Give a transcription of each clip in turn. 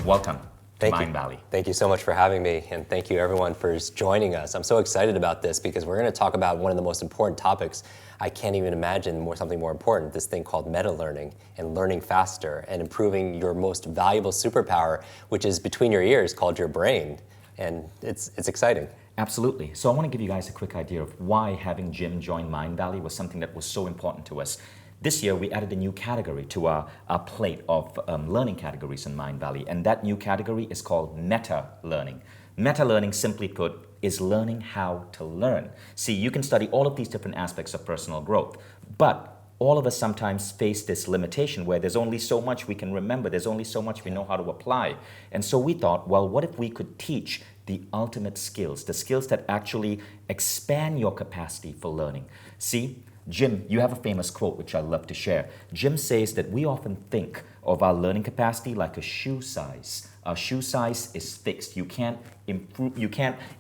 welcome to Thank you. Mindvalley. Thank you so much for having me, and thank you everyone for joining us. I'm so excited about this because we're going to talk about one of the most important topics. I can't even imagine something more important, this thing called meta-learning and learning faster and improving your most valuable superpower, which is between your ears, called your brain. And it's exciting. Absolutely. So I want to give you guys a quick idea of why having Jim join Mindvalley was something that was so important to us. This year, we added a new category to our plate of learning categories in Mindvalley, and that new category is called meta-learning. Meta-learning, simply put, is learning how to learn. See, you can study all of these different aspects of personal growth, but all of us sometimes face this limitation where there's only so much we can remember, there's only so much we know how to apply. And so we thought, well, what if we could teach the ultimate skills, the skills that actually expand your capacity for learning? See, Jim, you have a famous quote which I love to share. Jim says that we often think of our learning capacity like a shoe size. Our shoe size is fixed. You can't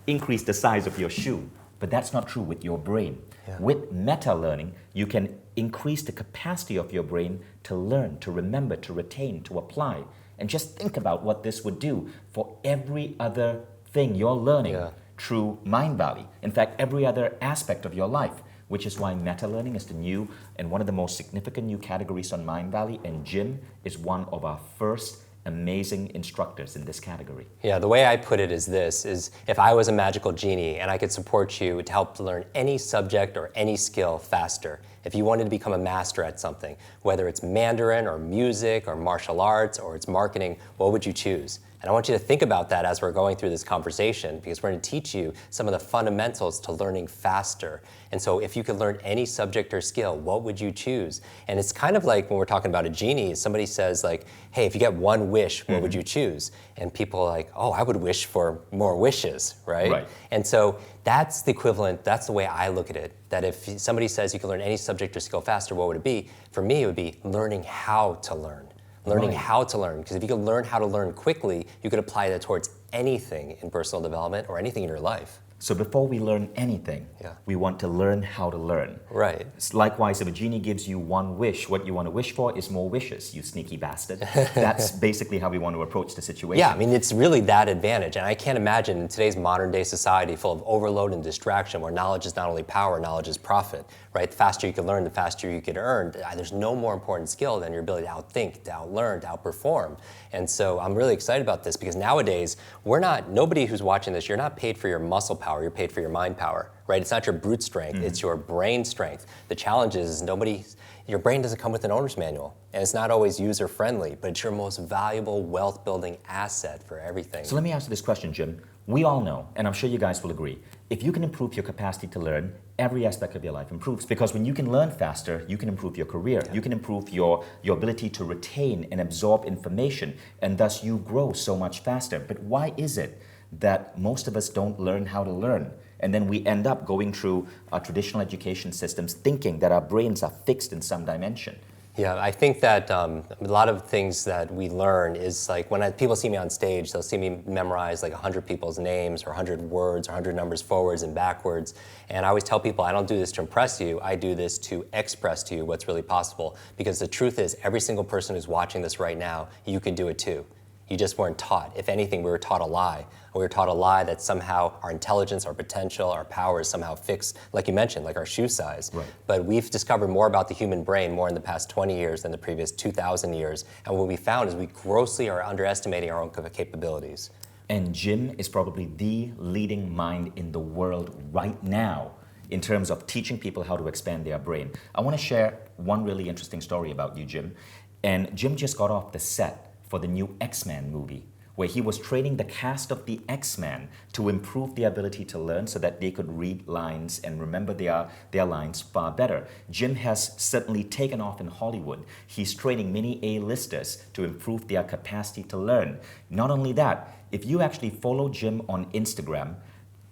increase the size of your shoe, but that's not true with your brain. Yeah. With meta-learning, you can increase the capacity of your brain to learn, to remember, to retain, to apply. And just think about what this would do for every other thing you're learning through Mindvalley. In fact, every other aspect of your life, which is why meta-learning is the new and one of the most significant new categories on Mindvalley, and Jim is one of our first amazing instructors in this category. Yeah, the way I put it is this, is if I was a magical genie and I could support you to help learn any subject or any skill faster, if you wanted to become a master at something, whether it's Mandarin or music or martial arts or it's marketing, what would you choose? And I want you to think about that as we're going through this conversation, because we're going to teach you some of the fundamentals to learning faster. And so if you could learn any subject or skill, what would you choose? And it's kind of like when we're talking about a genie, somebody says like, hey, if you get one wish, what would you choose? And people are like, oh, I would wish for more wishes, right? And so that's the equivalent, that's the way I look at it, that if somebody says you can learn any subject or skill faster, what would it be? For me, it would be learning how to learn. Learning how to learn, because if you could learn how to learn quickly, you could apply that towards anything in personal development or anything in your life. So before we learn anything, we want to learn how to learn. Right. Likewise, if a genie gives you one wish, what you want to wish for is more wishes, you sneaky bastard. That's basically how we want to approach the situation. Yeah, I mean, it's really that advantage. And I can't imagine in today's modern day society full of overload and distraction where knowledge is not only power, knowledge is profit, right? The faster you can learn, the faster you can earn. There's no more important skill than your ability to outthink, to outlearn, to outperform. And so I'm really excited about this because nowadays, nobody who's watching this, you're not paid for your muscle power, you're paid for your mind power, right? It's not your brute strength, it's your brain strength. The challenge is your brain doesn't come with an owner's manual, and it's not always user-friendly, but it's your most valuable wealth-building asset for everything. So let me ask you this question, Jim. We all know, and I'm sure you guys will agree, if you can improve your capacity to learn, every aspect of your life improves. Because when you can learn faster, you can improve your career, you can improve your ability to retain and absorb information, and thus you grow so much faster. But why is it that most of us don't learn how to learn? And then we end up going through our traditional education systems thinking that our brains are fixed in some dimension. Yeah, I think that a lot of things that we learn is like when people see me on stage, they'll see me memorize like 100 people's names or 100 words or 100 numbers forwards and backwards. And I always tell people I don't do this to impress you, I do this to express to you what's really possible. Because the truth is, every single person who's watching this right now, you could do it too. You just weren't taught. If anything, we were taught a lie. We were taught a lie that somehow our intelligence, our potential, our power is somehow fixed, like you mentioned, like our shoe size. Right. But we've discovered more about the human brain more in the past 20 years than the previous 2,000 years. And what we found is we grossly are underestimating our own capabilities. And Jim is probably the leading mind in the world right now in terms of teaching people how to expand their brain. I want to share one really interesting story about you, Jim. And Jim just got off the set for the new X-Men movie, where he was training the cast of the X-Men to improve their ability to learn so that they could read lines and remember their lines far better. Jim has certainly taken off in Hollywood. He's training many A-listers to improve their capacity to learn. Not only that, if you actually follow Jim on Instagram,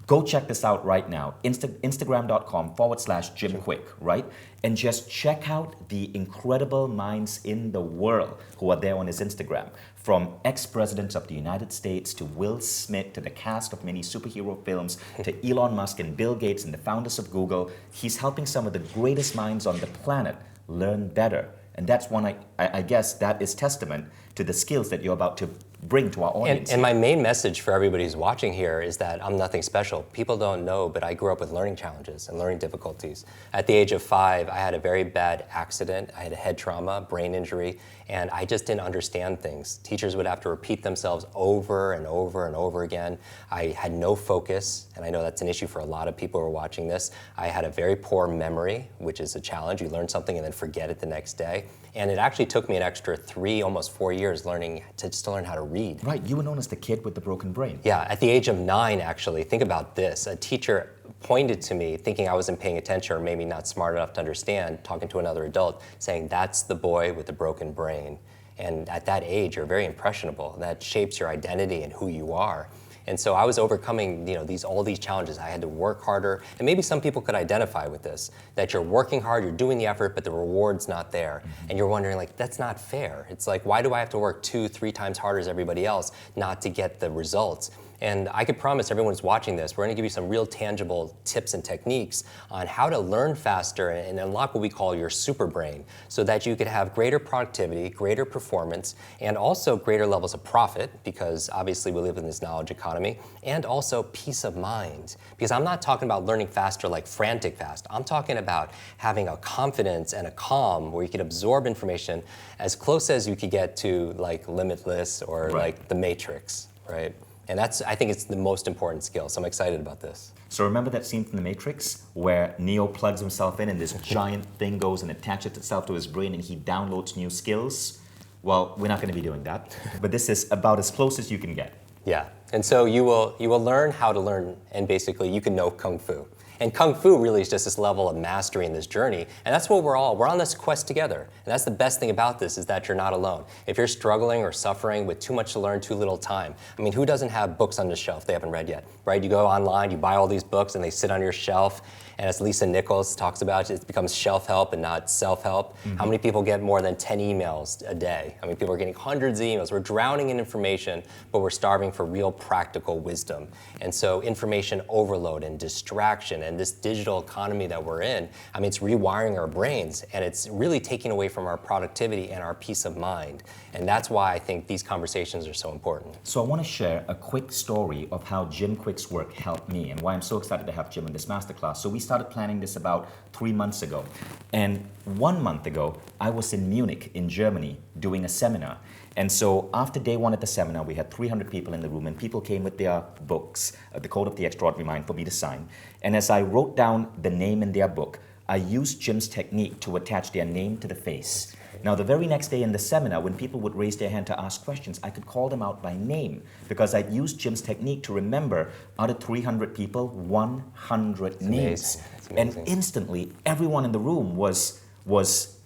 go check this out right now, Instagram.com/Jim Kwik, right? And just check out the incredible minds in the world who are there on his Instagram. From ex-presidents of the United States to Will Smith to the cast of many superhero films to Elon Musk and Bill Gates and the founders of Google, he's helping some of the greatest minds on the planet learn better. And that's one, I guess, that is testament to the skills that you're about to bring to our audience? And my main message for everybody who's watching here is that I'm nothing special. People don't know, but I grew up with learning challenges and learning difficulties. At the age of 5, I had a very bad accident. I had a head trauma, brain injury, and I just didn't understand things. Teachers would have to repeat themselves over and over and over again. I had no focus, and I know that's an issue for a lot of people who are watching this. I had a very poor memory, which is a challenge. You learn something and then forget it the next day. And it actually took me an extra 3, almost 4 years learning to learn how to read. Right, you were known as the kid with the broken brain. Yeah, at the age of 9, actually, think about this. A teacher pointed to me, thinking I wasn't paying attention or maybe not smart enough to understand, talking to another adult, saying, "That's the boy with the broken brain." And at that age, you're very impressionable. That shapes your identity and who you are. And so I was overcoming, all these challenges. I had to work harder, and maybe some people could identify with this, that you're working hard, you're doing the effort, but the reward's not there. And you're wondering, like, that's not fair. It's like, why do I have to work 2, 3 times harder as everybody else not to get the results? And I could promise everyone who's watching this, we're going to give you some real tangible tips and techniques on how to learn faster and unlock what we call your super brain, so that you could have greater productivity, greater performance, and also greater levels of profit, because obviously we live in this knowledge economy, and also peace of mind. Because I'm not talking about learning faster like frantic fast. I'm talking about having a confidence and a calm where you can absorb information as close as you could get to like Limitless or like The Matrix, right? And I think it's the most important skill, so I'm excited about this. So remember that scene from The Matrix where Neo plugs himself in and this giant thing goes and attaches itself to his brain and he downloads new skills? Well, we're not going to be doing that, but this is about as close as you can get. Yeah, and so you will learn how to learn, and basically you can know Kung Fu. And Kung Fu really is just this level of mastery in this journey, and that's what we're on this quest together. And that's the best thing about this, is that you're not alone. If you're struggling or suffering with too much to learn, too little time, I mean, who doesn't have books on the shelf they haven't read yet, right? You go online, you buy all these books, and they sit on your shelf, and as Lisa Nichols talks about, it becomes shelf-help and not self-help. How many people get more than 10 emails a day? I mean, people are getting hundreds of emails. We're drowning in information, but we're starving for real practical wisdom. And so information overload and distraction and this digital economy that we're in, I mean, it's rewiring our brains, and it's really taking away from our productivity and our peace of mind. And that's why I think these conversations are so important. So I want to share a quick story of how Jim Kwik's work helped me and why I'm so excited to have Jim in this masterclass. So we started planning this about 3 months ago. And 1 month ago, I was in Munich in Germany doing a seminar. And so after day 1 at the seminar, we had 300 people in the room, and people came with their books, The Code of the Extraordinary Mind, for me to sign. And as I wrote down the name in their book, I used Jim's technique to attach their name to the face. Now, the very next day in the seminar, when people would raise their hand to ask questions, I could call them out by name because I'd used Jim's technique to remember out of 300 people, 100 names. And instantly, everyone in the room was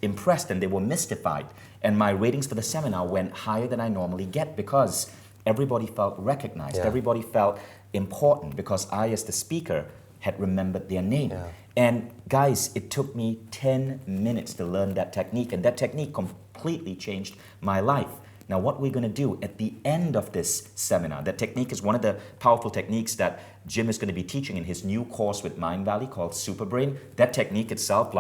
impressed and they were mystified. And my ratings for the seminar went higher than I normally get because everybody felt recognized. Yeah. Everybody felt important because I, as the speaker, had remembered their name. Yeah. And guys, it took me 10 minutes to learn that technique, and that technique completely changed my life. Now, what we're going to do at the end of this seminar, that technique is one of the powerful techniques that Jim is going to be teaching in his new course with Mindvalley called Superbrain. That technique itself,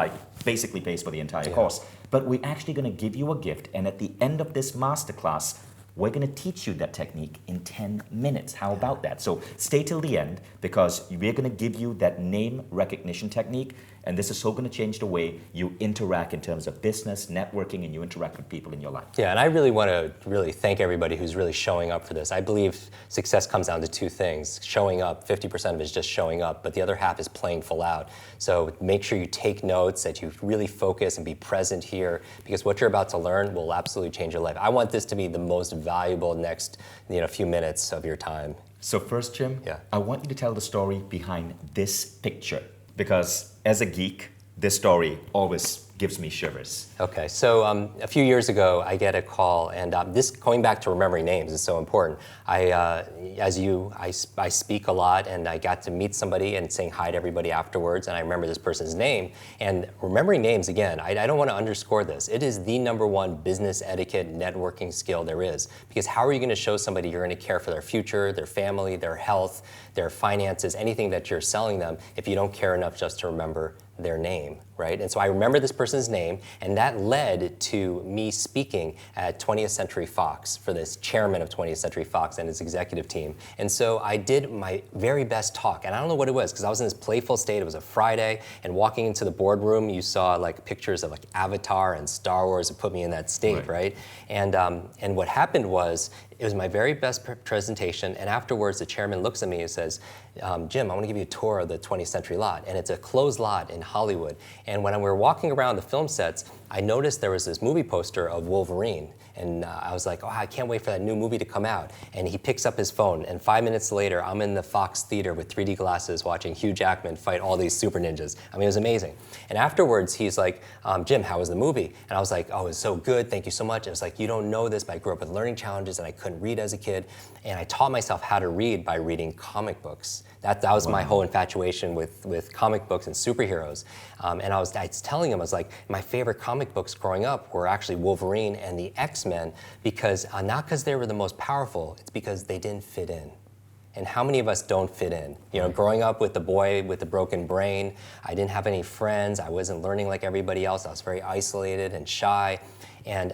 basically pays for the entire course. But we're actually going to give you a gift, and at the end of this masterclass, we're going to teach you that technique in 10 minutes. How about that? So stay till the end because we're going to give you that name recognition technique, and this is so going to change the way you interact in terms of business, networking, and you interact with people in your life. Yeah, and I really want to thank everybody who's really showing up for this. I believe success comes down to 2 things. Showing up, 50% of it is just showing up, but the other half is playing full out. So make sure you take notes, that you really focus and be present here, because what you're about to learn will absolutely change your life. I want this to be the most valuable next few minutes of your time. So first, Jim, I want you to tell the story behind this picture, because as a geek, this story always gives me shivers. Okay, so a few years ago, I get a call, and this, going back to remembering names, is so important. I speak a lot, and I got to meet somebody and saying hi to everybody afterwards, and I remember this person's name. And remembering names, again, I don't want to underscore this. It is the #1 business etiquette networking skill there is, because how are you going to show somebody you're going to care for their future, their family, their health, their finances, anything that you're selling them, if you don't care enough just to remember their name, right? And so I remember this person's name, and that led to me speaking at 20th Century Fox for this chairman of 20th Century Fox and his executive team. And so I did my very best talk, and I don't know what it was, because I was in this playful state. It was a Friday, and walking into the boardroom, you saw like pictures of like Avatar and Star Wars. It put me in that state, right? And what happened was, it was my very best presentation, and afterwards the chairman looks at me and says, Jim, I want to give you a tour of the 20th Century lot, and it's a closed lot in Hollywood. And when we were walking around the film sets, I noticed there was this movie poster of Wolverine, and I was like, oh, I can't wait for that new movie to come out. And he picks up his phone, and 5 minutes later, I'm in the Fox Theater with 3D glasses watching Hugh Jackman fight all these super ninjas. I mean, it was amazing. And afterwards, he's like, Jim, how was the movie? And I was like, oh, it was so good, thank you so much. It was like, you don't know this, but I grew up with learning challenges, and I couldn't read as a kid. And I taught myself how to read by reading comic books. That was my whole infatuation with comic books and superheroes. And I was telling him, I was like, my favorite comic books growing up were actually Wolverine and the X-Men, because not because they were the most powerful, it's because they didn't fit in. And how many of us don't fit in? You know, growing up with the boy with the broken brain, I didn't have any friends, I wasn't learning like everybody else, I was very isolated and shy. And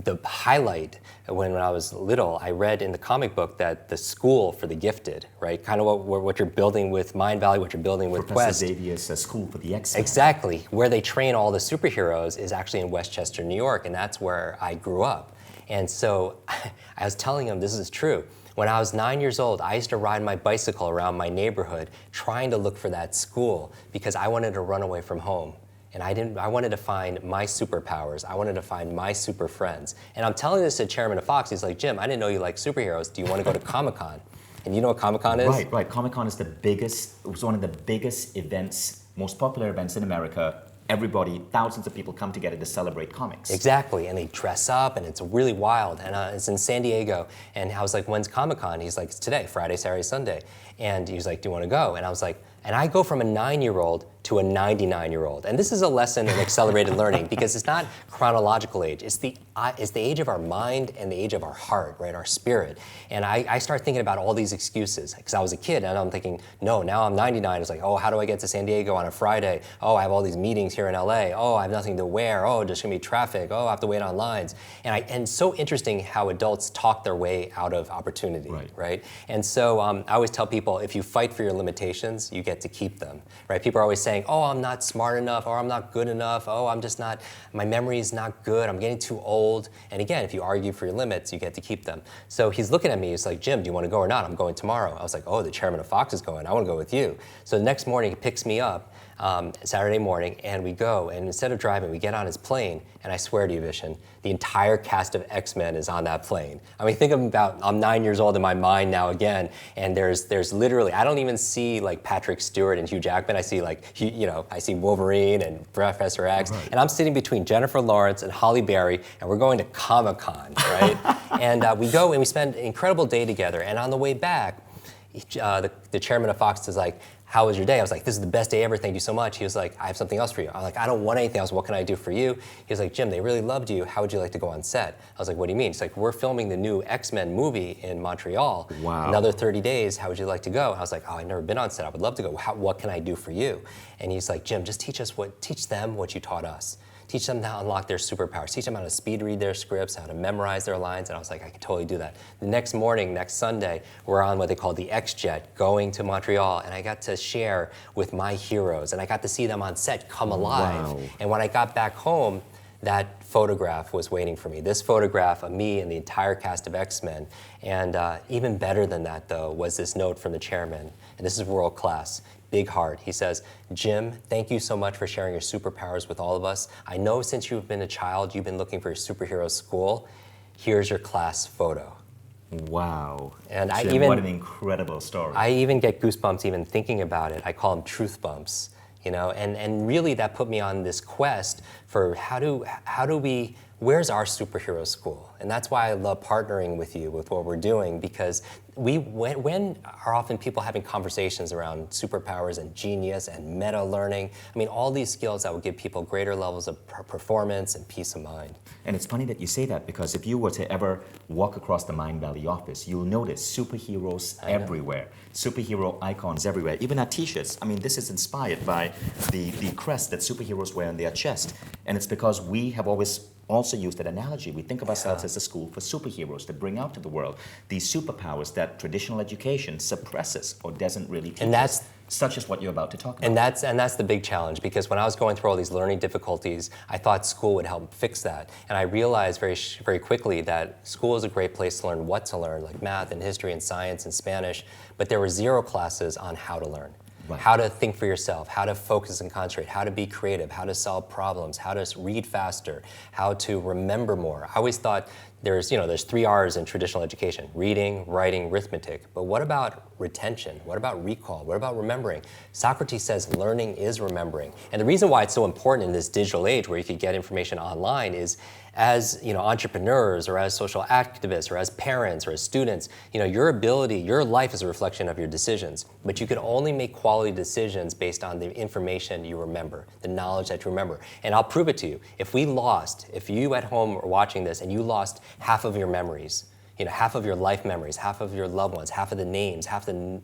the highlight, when I was little, I read in the comic book that the school for the gifted, right? Kind of what you're building with Mindvalley, what you're building with Professor Quest. Xavier's school for the X-Men. Exactly. Where they train all the superheroes is actually in Westchester, New York, and that's where I grew up. And so I was telling him this is true. When I was 9 years old, I used to ride my bicycle around my neighborhood trying to look for that school because I wanted to run away from home. And I wanted to find my superpowers. I wanted to find my super friends. And I'm telling this to Chairman of Fox. He's like, Jim, I didn't know you like superheroes. Do you want to go to Comic-Con? And you know what Comic-Con is? Right. Comic-Con is it was one of the biggest events, most popular events in America. Everybody, thousands of people come together to celebrate comics. Exactly, and they dress up, and it's really wild. And it's in San Diego. And I was like, when's Comic-Con? He's like, it's today, Friday, Saturday, Sunday. And he was like, do you want to go? And I was like, and I go from a 9-year-old to a 99-year-old. And this is a lesson in accelerated learning because it's not chronological age. It's the age of our mind and the age of our heart, right, our spirit. And I start thinking about all these excuses because I was a kid and I'm thinking, no, now I'm 99. It's like, oh, how do I get to San Diego on a Friday? Oh, I have all these meetings here in LA. Oh, I have nothing to wear. Oh, there's gonna be traffic. Oh, I have to wait on lines. And it's so interesting how adults talk their way out of opportunity, right? And so I always tell people, if you fight for your limitations, you get to keep them, right? People are always saying, oh, I'm not smart enough, or I'm not good enough, oh, I'm just not, my memory is not good, I'm getting too old. And again, if you argue for your limits, you get to keep them. So he's looking at me, he's like, Jim, do you want to go or not? I'm going tomorrow. I was like, oh, the chairman of Fox is going, I want to go with you. So the next morning, he picks me up, Saturday morning, and we go, and instead of driving, we get on his plane, and I swear to you, Vishen, the entire cast of X-Men is on that plane. I mean, think about, I'm 9 years old in my mind now again, and there's literally, I don't even see like Patrick Stewart and Hugh Jackman, I see like, I see Wolverine and Professor X, and I'm sitting between Jennifer Lawrence and Halle Berry, and we're going to Comic-Con, right? And we go and we spend an incredible day together, and on the way back, the chairman of Fox is like, how was your day? I was like, this is the best day ever, thank you so much. He was like, I have something else for you. I'm like, I don't want anything else, what can I do for you? He was like, Jim, they really loved you, how would you like to go on set? I was like, what do you mean? He's like, we're filming the new X-Men movie in Montreal. Wow. Another 30 days, how would you like to go? I was like, oh, I've never been on set, I would love to go. What can I do for you? And he's like, Jim, just teach them what you taught us. Teach them how to unlock their superpowers. Teach them how to speed read their scripts, how to memorize their lines. And I was like, I can totally do that. The next morning, next Sunday, we're on what they call the X-Jet going to Montreal. And I got to share with my heroes. And I got to see them on set come alive. Wow. And when I got back home, that photograph was waiting for me. This photograph of me and the entire cast of X-Men. And even better than that, though, was this note from the chairman. And this is world class. Big heart. He says, Jim, thank you so much for sharing your superpowers with all of us. I know since you've been a child, you've been looking for your superhero school. Here's your class photo. Wow. And Jim, what an incredible story. I even get goosebumps even thinking about it. I call them truth bumps, and really that put me on this quest for how do we where's our superhero school? And that's why I love partnering with you with what we're doing, because when are often people having conversations around superpowers and genius and meta learning? I mean, all these skills that will give people greater levels of performance and peace of mind. And it's funny that you say that, because if you were to ever walk across the Mindvalley office, you'll notice superheroes everywhere, superhero icons everywhere, even our t-shirts. I mean, this is inspired by the crest that superheroes wear on their chest. And it's because we have always also used that analogy. We think of ourselves as a school for superheroes to bring out to the world these superpowers that traditional education suppresses or doesn't really teach us, such as what you're about to talk about. And that's the big challenge, because when I was going through all these learning difficulties, I thought school would help fix that. And I realized very quickly that school is a great place to learn what to learn, like math and history and science and Spanish, but there were 0 classes on how to learn. Right. How to think for yourself, how to focus and concentrate, how to be creative, how to solve problems, how to read faster, how to remember more. I always thought there's 3 R's in traditional education: reading, writing, arithmetic. But what about retention? What about recall? What about remembering? Socrates says learning is remembering. And the reason why it's so important in this digital age where you can get information online is, as entrepreneurs or as social activists or as parents or as students, your life is a reflection of your decisions, but you can only make quality decisions based on the information you remember, the knowledge that you remember. And I'll prove it to you. If you at home are watching this and you lost half of your memories, half of your life memories, half of your loved ones, half of the names, half the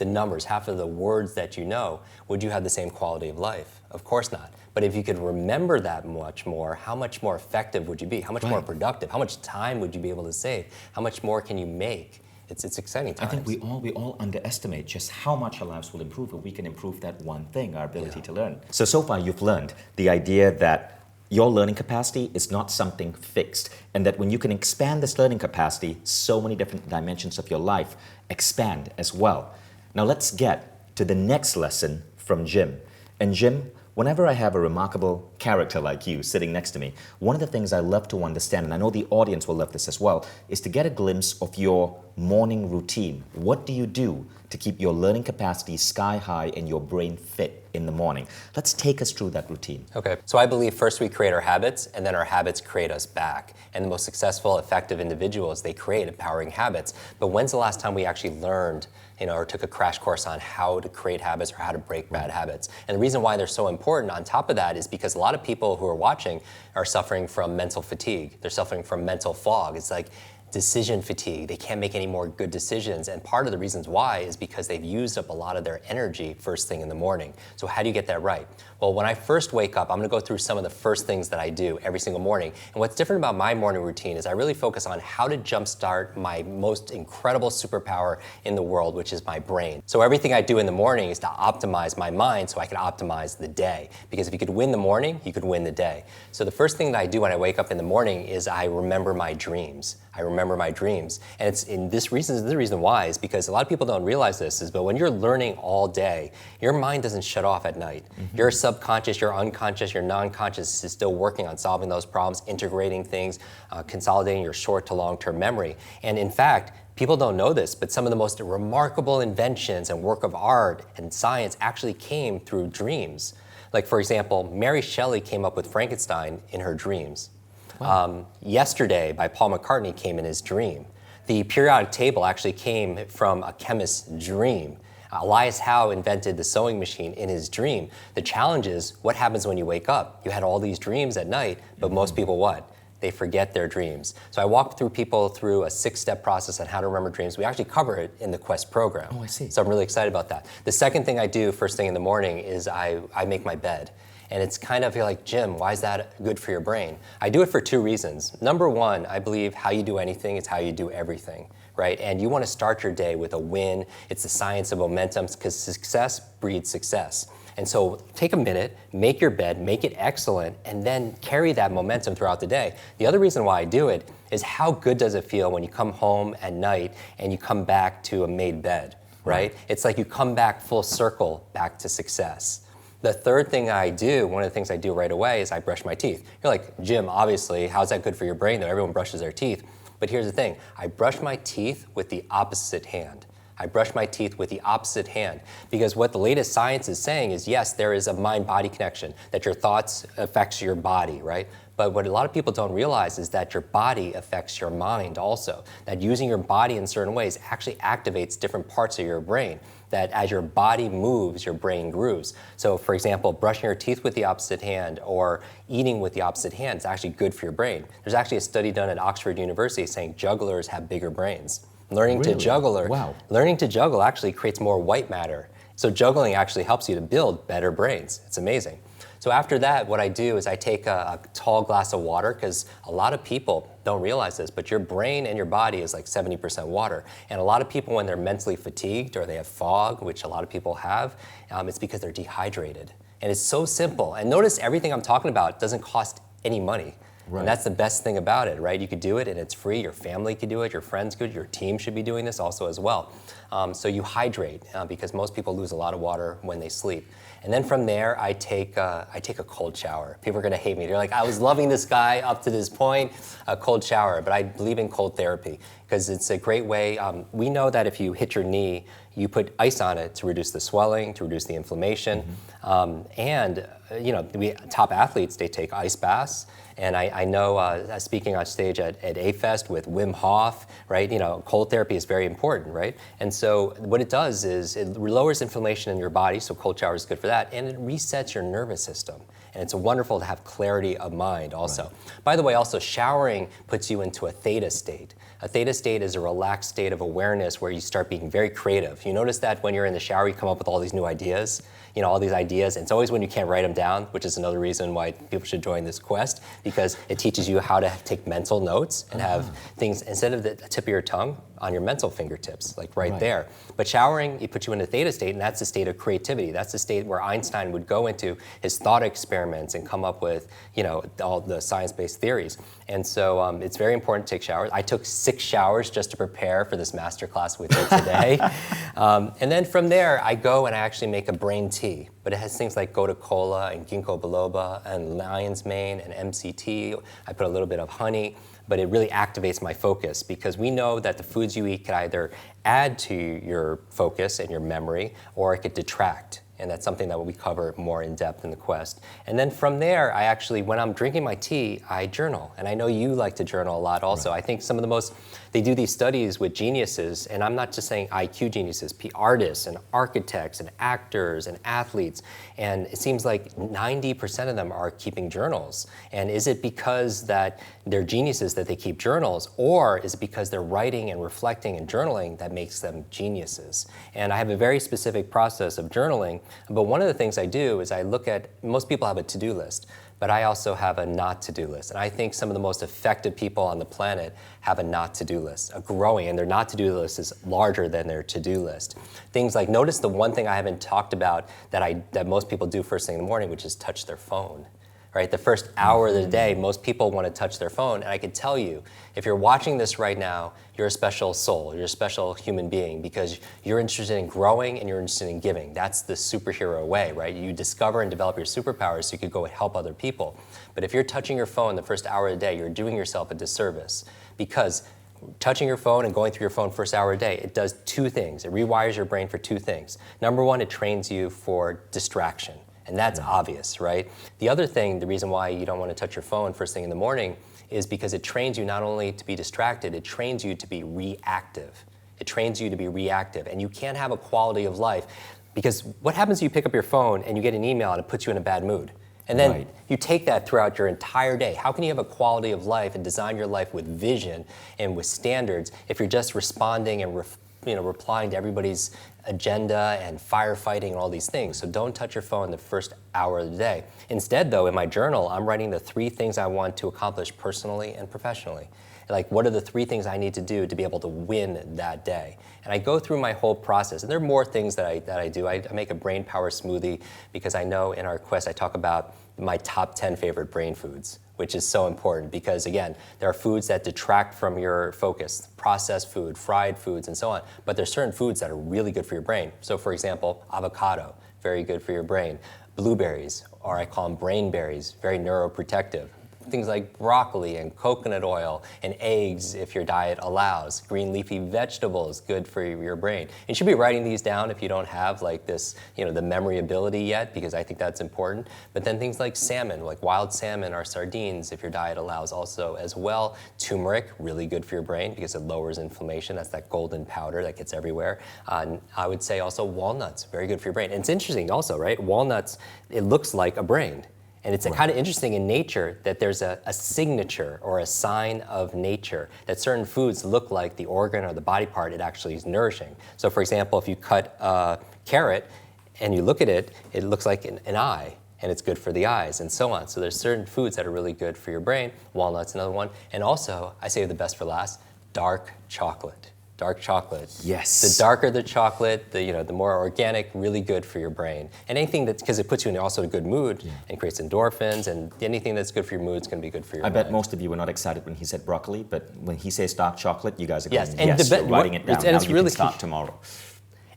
numbers, half of the words that you know, would you have the same quality of life? Of course not. But if you could remember that much more, how much more effective would you be? How much more productive? How much time would you be able to save? How much more can you make? It's exciting times. I think we all underestimate just how much our lives will improve if we can improve that one thing, our ability to learn. So far you've learned the idea that your learning capacity is not something fixed, and that when you can expand this learning capacity, so many different dimensions of your life expand as well. Now let's get to the next lesson from Jim. And Jim, whenever I have a remarkable character like you sitting next to me, one of the things I love to understand, and I know the audience will love this as well, is to get a glimpse of your morning routine. What do you do to keep your learning capacity sky high and your brain fit in the morning? Let's take us through that routine. Okay, so I believe first we create our habits, and then our habits create us back. And the most successful, effective individuals, they create empowering habits. But when's the last time we actually learned or took a crash course on how to create habits or how to break bad habits? And the reason why they're so important on top of that is because a lot of people who are watching are suffering from mental fatigue. They're suffering from mental fog. It's like decision fatigue. They can't make any more good decisions. And part of the reasons why is because they've used up a lot of their energy first thing in the morning. So how do you get that right? Well, when I first wake up, I'm going to go through some of the first things that I do every single morning. And what's different about my morning routine is I really focus on how to jumpstart my most incredible superpower in the world, which is my brain. So everything I do in the morning is to optimize my mind so I can optimize the day. Because if you could win the morning, you could win the day. So the first thing that I do when I wake up in the morning is I remember my dreams. I remember my dreams. And it's the reason why is because a lot of people don't realize this, but when you're learning all day, your mind doesn't shut off at night. Mm-hmm. Your subconscious, your unconscious, your non-conscious is still working on solving those problems, integrating things, consolidating your short to long-term memory. And in fact, people don't know this, but some of the most remarkable inventions and work of art and science actually came through dreams. Like, for example, Mary Shelley came up with Frankenstein in her dreams. Wow. Yesterday by Paul McCartney came in his dream. The periodic table actually came from a chemist's dream. Elias Howe invented the sewing machine in his dream. The challenge is, what happens when you wake up? You had all these dreams at night, but most people what? They forget their dreams. So I walk people through a 6-step process on how to remember dreams. We actually cover it in the Quest program. Oh, I see. So I'm really excited about that. The second thing I do first thing in the morning is I make my bed. And it's kind of, you're like, Jim, why is that good for your brain? I do it for 2 reasons. Number one, I believe how you do anything is how you do everything, right? And you want to start your day with a win. It's the science of momentum, because success breeds success. And so take a minute, make your bed, make it excellent, and then carry that momentum throughout the day. The other reason why I do it is how good does it feel when you come home at night and you come back to a made bed, right? It's like you come back full circle back to success. The third thing I do, one of the things I do right away, is I brush my teeth. You're like, Jim, obviously, how's that good for your brain, though? Everyone brushes their teeth. But here's the thing. I brush my teeth with the opposite hand. I brush my teeth with the opposite hand. Because what the latest science is saying is, yes, there is a mind-body connection, that your thoughts affects your body, right? But what a lot of people don't realize is that your body affects your mind also. That using your body in certain ways actually activates different parts of your brain. That as your body moves, your brain grooves. So for example, brushing your teeth with the opposite hand or eating with the opposite hand is actually good for your brain. There's actually a study done at Oxford University saying jugglers have bigger brains. Learning to juggle actually creates more white matter. So juggling actually helps you to build better brains. It's amazing. So after that, what I do is I take a tall glass of water, because a lot of people don't realize this, but your brain and your body is like 70% water. And a lot of people, when they're mentally fatigued or they have fog, which a lot of people have, it's because they're dehydrated. And it's so simple. And notice everything I'm talking about doesn't cost any money. Right. And that's the best thing about it, right? You could do it and it's free. Your family could do it. Your friends could. Your team should be doing this also as well. So you hydrate because most people lose a lot of water when they sleep. And then from there, I take a cold shower. People are going to hate me. They're like, I was loving this guy up to this point, a cold shower. But I believe in cold therapy because it's a great way. We know that if you hit your knee, you put ice on it to reduce the swelling, to reduce the inflammation. Top athletes, they take ice baths. And I know speaking on stage at A-Fest with Wim Hof, right? Cold therapy is very important, right? And so what it does is it lowers inflammation in your body, so cold shower is good for that, and it resets your nervous system. And it's wonderful to have clarity of mind also. Right. By the way, also showering puts you into a theta state. A theta state is a relaxed state of awareness where you start being very creative. You notice that when you're in the shower, you come up with all these new ideas, all these ideas. And it's always when you can't write them down, which is another reason why people should join this quest, because it teaches you how to take mental notes and have things, instead of the tip of your tongue, on your mental fingertips, like right there. But showering, it puts you in a theta state, and that's the state of creativity. That's the state where Einstein would go into his thought experiments and come up with, all the science-based theories. And so it's very important to take showers. I took 6 showers just to prepare for this masterclass with you today. And then from there, I go and I actually make a brain tea. But it has things like gotu kola and ginkgo biloba and lion's mane and MCT. I put a little bit of honey. But it really activates my focus, because we know that the foods you eat can either add to your focus and your memory, or it could detract. And that's something that we cover more in depth in the quest. And then from there, I actually, when I'm drinking my tea, I journal. And I know you like to journal a lot also. Right. I think some of the most, they do these studies with geniuses, and I'm not just saying IQ geniuses, artists and architects and actors and athletes. And it seems like 90% of them are keeping journals. And is it because that they're geniuses that they keep journals, or is it because they're writing and reflecting and journaling that makes them geniuses? And I have a very specific process of journaling. But one of the things I do is I look at, most people have a to-do list, but I also have a not to-do list. And I think some of the most effective people on the planet have a not to-do list, a growing, and their not to-do list is larger than their to-do list. Things like, notice the one thing I haven't talked about that most people do first thing in the morning, which is touch their phone. Right? The first hour of the day, most people want to touch their phone. And I can tell you, if you're watching this right now, you're a special soul. You're a special human being, because you're interested in growing and you're interested in giving. That's the superhero way, right? You discover and develop your superpowers so you could go and help other people. But if you're touching your phone the first hour of the day, you're doing yourself a disservice, because touching your phone and going through your phone first hour a day, it does 2 things. It rewires your brain for 2 things. Number 1, it trains you for distraction. And that's obvious, right? The other thing, the reason why you don't want to touch your phone first thing in the morning is because it trains you not only to be distracted, it trains you to be reactive. It trains you to be reactive. And you can't have a quality of life, because what happens if you pick up your phone and you get an email and it puts you in a bad mood? And then you take that throughout your entire day. How can you have a quality of life and design your life with vision and with standards if you're just responding and replying to everybody's agenda and firefighting and all these things? So don't touch your phone the first hour of the day. Instead, though, in my journal, I'm writing the 3 things I want to accomplish personally and professionally. Like, what are the 3 things I need to do to be able to win that day? And I go through my whole process. And there are more things that I do. I make a brain power smoothie, because I know in our quest I talk about my top 10 favorite brain foods, which is so important, because again, there are foods that detract from your focus, processed food, fried foods, and so on. But there's certain foods that are really good for your brain. So for example, avocado, very good for your brain. Blueberries, or I call them brain berries, very neuroprotective. things like broccoli and coconut oil and eggs if your diet allows. Green leafy vegetables, good for your brain. You should be writing these down if you don't have like this, the memory ability yet, because I think that's important. But then things like salmon, like wild salmon or sardines, if your diet allows also as well. Turmeric, really good for your brain because it lowers inflammation. That's that golden powder that gets everywhere. I would say also walnuts, very good for your brain. And it's interesting also, right? Walnuts, it looks like a brain. And it's kind of interesting in nature that there's a signature or a sign of nature that certain foods look like the organ or the body part it actually is nourishing. So for example, if you cut a carrot and you look at it, it looks like an eye, and it's good for the eyes and so on. So there's certain foods that are really good for your brain. Walnuts, another one. And also, I save the best for last, dark chocolate. Dark chocolate. Yes. The darker the chocolate, the more organic, really good for your brain. And anything because it puts you in also a good mood and creates endorphins, and anything that's good for your mood is going to be good for your I mind. bet most of you were not excited when he said broccoli, but when he says dark chocolate, you guys are Yes, going, and yes, you're writing it down. and now it's you really can start tomorrow.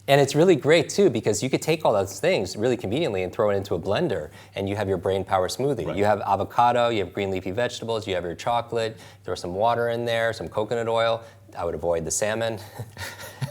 And it's really great too, because you could take all those things really conveniently and throw it into a blender, and you have your brain power smoothie. Right. You have avocado, you have green leafy vegetables, you have your chocolate, throw some water in there, some coconut oil. I would avoid the salmon,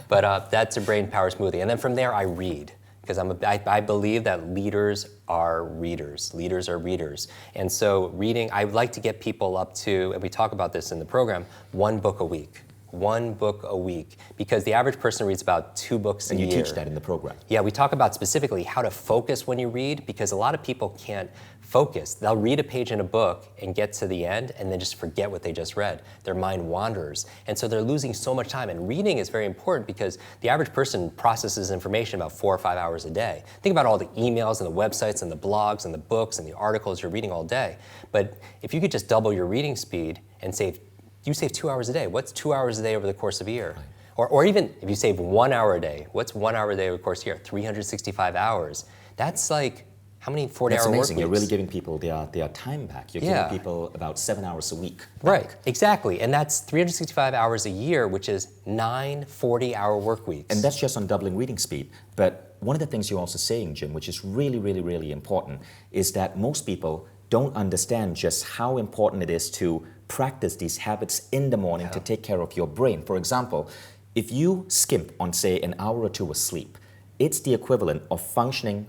but that's a brain power smoothie. And then from there, I read, because I believe that leaders are readers. Leaders are readers. And so reading, I would like to get people up to, and we talk about this in the program, 1 book a week. 1 book a week, because the average person reads about 2 books a year. And you teach that in the program. Yeah, we talk about specifically how to focus when you read, because a lot of people can't focus. They'll read a page in a book and get to the end and then just forget what they just read. Their mind wanders. And so they're losing so much time. And reading is very important because the average person processes information about 4 or 5 hours a day. Think about all the emails and the websites and the blogs and the books and the articles you're reading all day. But if you could just double your reading speed and save 2 hours a day. What's 2 hours a day over the course of a year? Or even if you save 1 hour a day, what's 1 hour a day over the course of a year? 365 hours. That's like, how many 40-hour work weeks? That's amazing. You're really giving people their time back. You're giving people about 7 hours a week back. Right, exactly. And that's 365 hours a year, which is 9 40-hour work weeks. And that's just on doubling reading speed. But one of the things you're also saying, Jim, which is really, really, really important, is that most people don't understand just how important it is to practice these habits in the morning to take care of your brain. For example, if you skimp on, say, an hour or 2 of sleep, it's the equivalent of functioning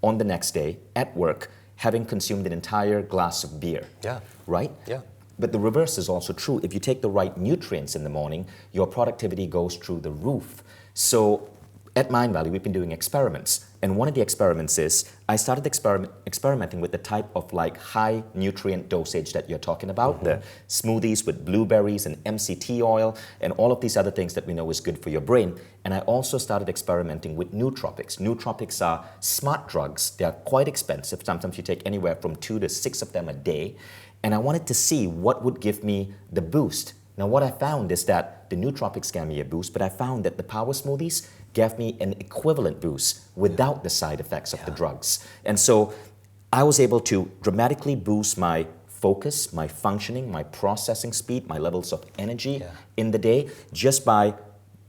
on the next day at work, having consumed an entire glass of beer. Yeah. Right? Yeah. But the reverse is also true. If you take the right nutrients in the morning, your productivity goes through the roof. So at Mindvalley, we've been doing experiments. And one of the experiments is, I started experimenting with the type of like high nutrient dosage that you're talking about, the smoothies with blueberries and MCT oil and all of these other things that we know is good for your brain. And I also started experimenting with nootropics. Nootropics are smart drugs. They're quite expensive. Sometimes you take anywhere from 2 to 6 of them a day. And I wanted to see what would give me the boost. Now what I found is that the nootropics gave me a boost, but I found that the power smoothies gave me an equivalent boost without the side effects of the drugs. And so I was able to dramatically boost my focus, my functioning, my processing speed, my levels of energy in the day just by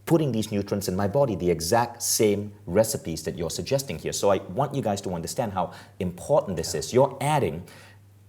putting these nutrients in my body, the exact same recipes that you're suggesting here. So I want you guys to understand how important this is. You're adding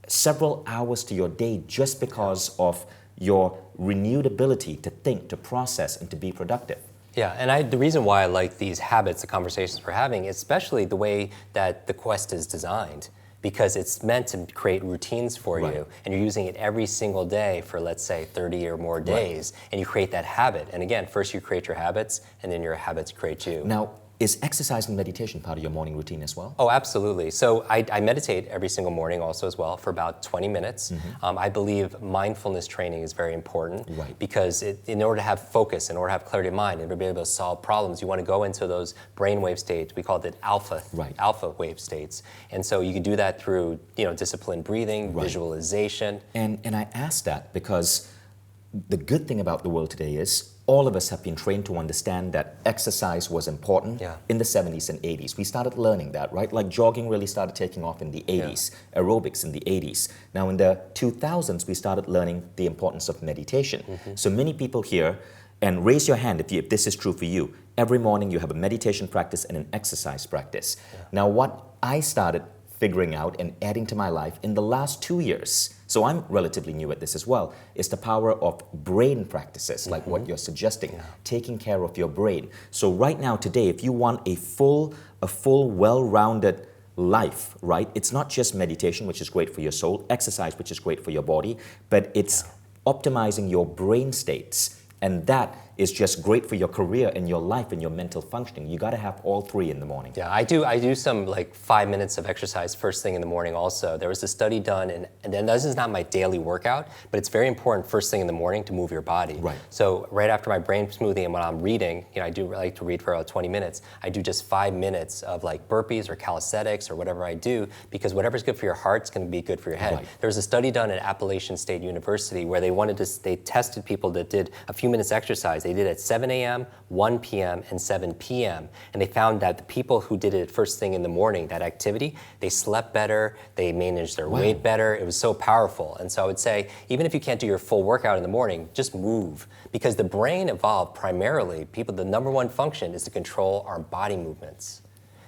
several hours to your day just because of your renewed ability to think, to process, and to be productive. Yeah, and the reason why I like these habits, the conversations we're having, especially the way that the Quest is designed, because it's meant to create routines for you, and you're using it every single day for, let's say, 30 or more days, and you create that habit. And again, first you create your habits, and then your habits create you. Now, is exercise and meditation part of your morning routine as well? Oh, absolutely. So I meditate every single morning also as well for about 20 minutes. I believe mindfulness training is very important because in order to have focus, in order to have clarity of mind, and to be able to solve problems, you want to go into those brainwave states. We call it alpha wave states. And so you can do that through disciplined breathing, visualization. And I ask that because the good thing about the world today is all of us have been trained to understand that exercise was important in the 70s and 80s. We started learning that, right? Like jogging really started taking off in the 80s, aerobics in the 80s. Now in the 2000s, we started learning the importance of meditation. So many people here, and raise your hand if this is true for you, every morning you have a meditation practice and an exercise practice. Now what I started figuring out and adding to my life in the last 2 years, so I'm relatively new at this as well, is the power of brain practices, like what you're suggesting, taking care of your brain. So right now, today, if you want a full, well-rounded life, right? It's not just meditation, which is great for your soul, exercise, which is great for your body, but it's optimizing your brain states. And that is just great for your career and your life and your mental functioning. You got to have all three in the morning. Yeah, I do some like 5 minutes of exercise first thing in the morning also. There was a study done, and then this is not my daily workout, but it's very important first thing in the morning to move your body. Right. So right after my brain smoothie and when I'm reading, I do like to read for about 20 minutes, I do just 5 minutes of like burpees or calisthenics or whatever I do, because whatever's good for your heart is going to be good for your head. Right. There was a study done at Appalachian State University where they tested people that did a few minutes exercise. They did it at 7 a.m., 1 p.m., and 7 p.m. And they found that the people who did it first thing in the morning, that activity, they slept better, they managed their weight better. It was so powerful. And so I would say, even if you can't do your full workout in the morning, just move. Because the brain evolved primarily, the number one function is to control our body movements.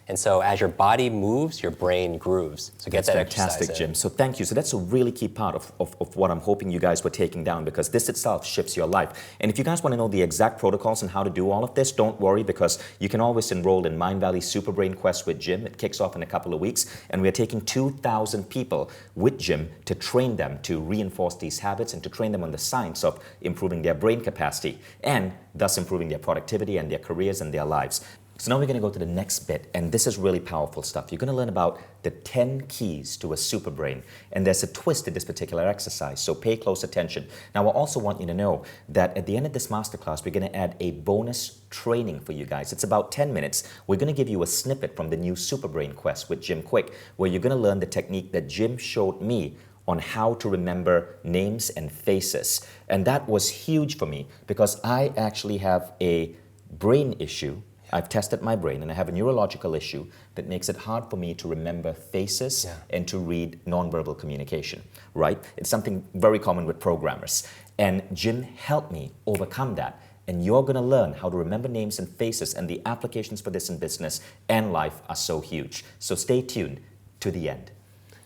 And so as your body moves, your brain grooves. So get that exercise fantastic, Jim. So thank you. So that's a really key part of what I'm hoping you guys were taking down, because this itself shifts your life. And if you guys want to know the exact protocols and how to do all of this, don't worry, because you can always enroll in Mindvalley Super Brain Quest with Jim. It kicks off in a couple of weeks. And we're taking 2,000 people with Jim to train them to reinforce these habits and to train them on the science of improving their brain capacity and thus improving their productivity and their careers and their lives. So now we're going to go to the next bit, and this is really powerful stuff. You're going to learn about the 10 keys to a super brain, and there's a twist in this particular exercise, so pay close attention. Now, I also want you to know that at the end of this masterclass, we're going to add a bonus training for you guys. It's about 10 minutes. We're going to give you a snippet from the new Super Brain Quest with Jim Kwik, where you're going to learn the technique that Jim showed me on how to remember names and faces. And that was huge for me, because I actually have a brain issue. I've tested my brain, and I have a neurological issue that makes it hard for me to remember faces and to read nonverbal communication, right? It's something very common with programmers. And Jim helped me overcome that. And you're going to learn how to remember names and faces, and the applications for this in business and life are so huge. So stay tuned to the end.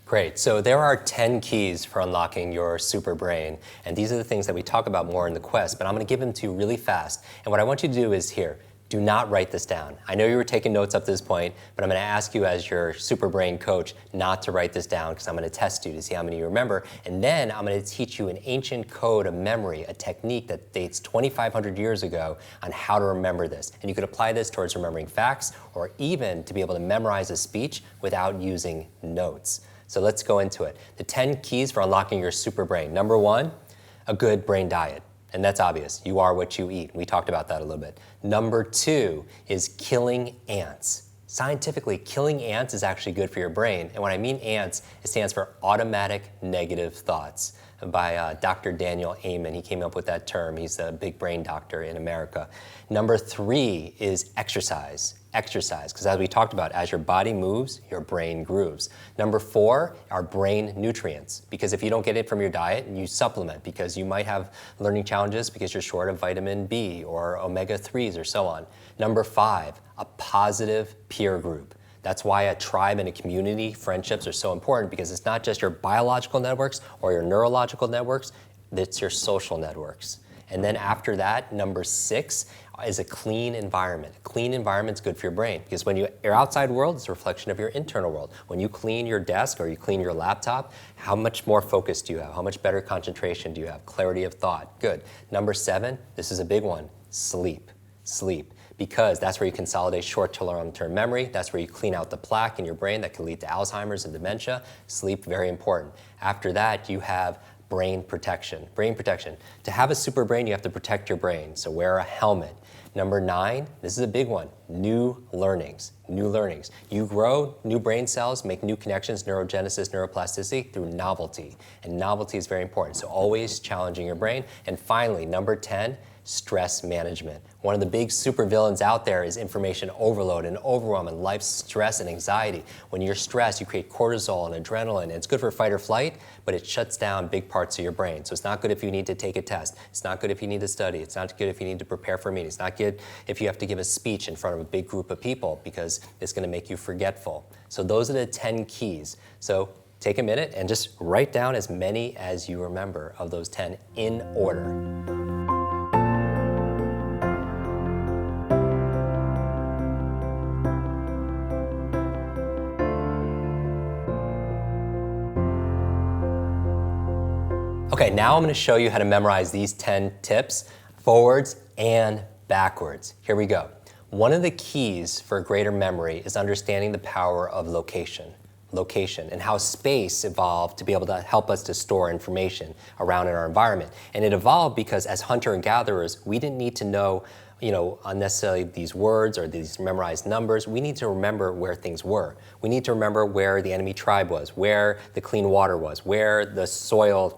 Great. So there are 10 keys for unlocking your super brain. And these are the things that we talk about more in the quest, but I'm going to give them to you really fast. And what I want you to do is here. Do not write this down. I know you were taking notes up to this point, but I'm going to ask you as your super brain coach not to write this down, because I'm going to test you to see how many you remember. And then I'm going to teach you an ancient code of memory, a technique that dates 2,500 years ago on how to remember this. And you could apply this towards remembering facts, or even to be able to memorize a speech without using notes. So let's go into it. The 10 keys for unlocking your super brain. Number 1, a good brain diet. And that's obvious. You are what you eat. We talked about that a little bit. Number 2 is killing ants. Scientifically, killing ants is actually good for your brain. And when I mean ants, it stands for automatic negative thoughts, by Dr. Daniel Amen. He came up with that term. He's a big brain doctor in America. Number 3 is exercise. Exercise, because as we talked about, as your body moves, your brain grooves. Number 4 are brain nutrients, because if you don't get it from your diet, you supplement, because you might have learning challenges because you're short of vitamin B or omega-3s or so on. Number 5, a positive peer group. That's why a tribe and a community, friendships are so important, because it's not just your biological networks or your neurological networks, it's your social networks. And then after that, number 6 is a clean environment. A clean environment's good for your brain, because when your outside world is a reflection of your internal world. When you clean your desk or you clean your laptop, how much more focus do you have? How much better concentration do you have? Clarity of thought. Good. Number 7, this is a big one, sleep. Sleep. Because that's where you consolidate short to long-term memory. That's where you clean out the plaque in your brain that can lead to Alzheimer's and dementia. Sleep, very important. After that, you have brain protection. Brain protection. To have a super brain, you have to protect your brain. So wear a helmet. Number 9, this is a big one, new learnings. New learnings. You grow new brain cells, make new connections, neurogenesis, neuroplasticity through novelty. And novelty is very important. So always challenging your brain. And finally, number 10, stress management. One of the big supervillains out there is information overload and overwhelm and life stress and anxiety. When you're stressed, you create cortisol and adrenaline. And it's good for fight or flight, but it shuts down big parts of your brain. So it's not good if you need to take a test. It's not good if you need to study. It's not good if you need to prepare for a meeting. It's not good if you have to give a speech in front of a big group of people because it's going to make you forgetful. So those are the 10 keys. So take a minute and just write down as many as you remember of those 10 in order. Okay, now I'm going to show you how to memorize these 10 tips forwards and backwards. Here we go. One of the keys for greater memory is understanding the power of location and how space evolved to be able to help us to store information around in our environment. And it evolved because as hunter and gatherers, we didn't need to know unnecessarily these words or these memorized numbers. We need to remember where things were. We need to remember where the enemy tribe was, where the clean water was, where the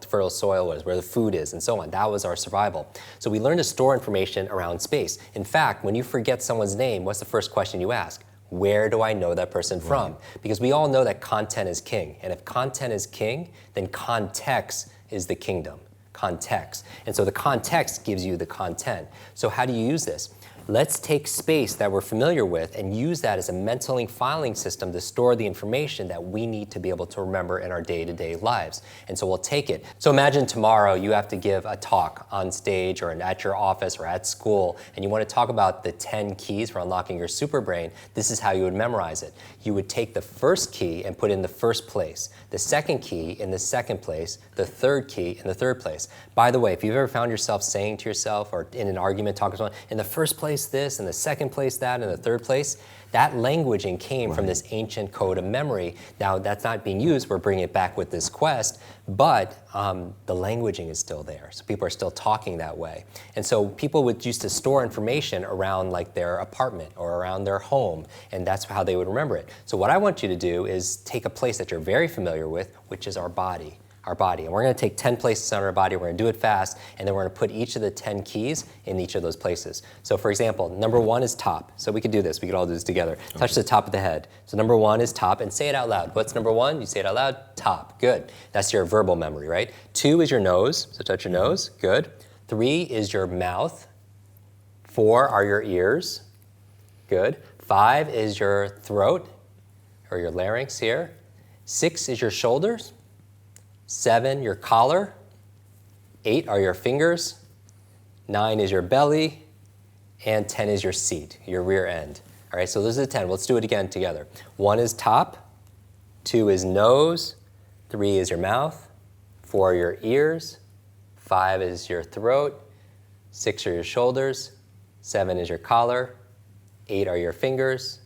fertile soil was, where the food is, and so on. That was our survival. So we learned to store information around space. In fact, when you forget someone's name, what's the first question you ask? Where do I know that person from? Because we all know that content is king. And if content is king, then context is the kingdom. Context. And so the context gives you the content. So how do you use this? Let's take space that we're familiar with and use that as a mentally filing system to store the information that we need to be able to remember in our day-to-day lives. And so we'll take it. So imagine tomorrow you have to give a talk on stage or at your office or at school, and you want to talk about the 10 keys for unlocking your super brain. This is how you would memorize it. You would take the first key and put it in the first place, the second key in the second place, the third key in the third place. By the way, if you've ever found yourself saying to yourself or in an argument talking to someone, in the first place this, in the second place that, in the third place, that languaging came from this ancient code of memory. Now that's not being used, we're bringing it back with this quest, but the languaging is still there. So people are still talking that way. And so people would used to store information around like their apartment or around their home, and that's how they would remember it. So what I want you to do is take a place that you're very familiar with, which is our body. And we're going to take 10 places on our body, we're going to do it fast, and then we're going to put each of the 10 keys in each of those places. So for example, number 1 is top. So we could do this, we could all do this together. Okay. Touch the top of the head. So number 1 is top, and say it out loud. What's number 1? You say it out loud, top, good. That's your verbal memory, right? 2 is your nose, so touch your nose, good. 3 is your mouth. 4 are your ears, good. 5 is your throat, or your larynx here. 6 is your shoulders. 7, your collar. 8 are your fingers. 9 is your belly. And 10 is your seat, your rear end. All right, so those are the 10. Let's do it again together. 1 is top. 2 is nose. 3 is your mouth. 4 are your ears. 5 is your throat. 6 are your shoulders. 7 is your collar. 8 are your fingers.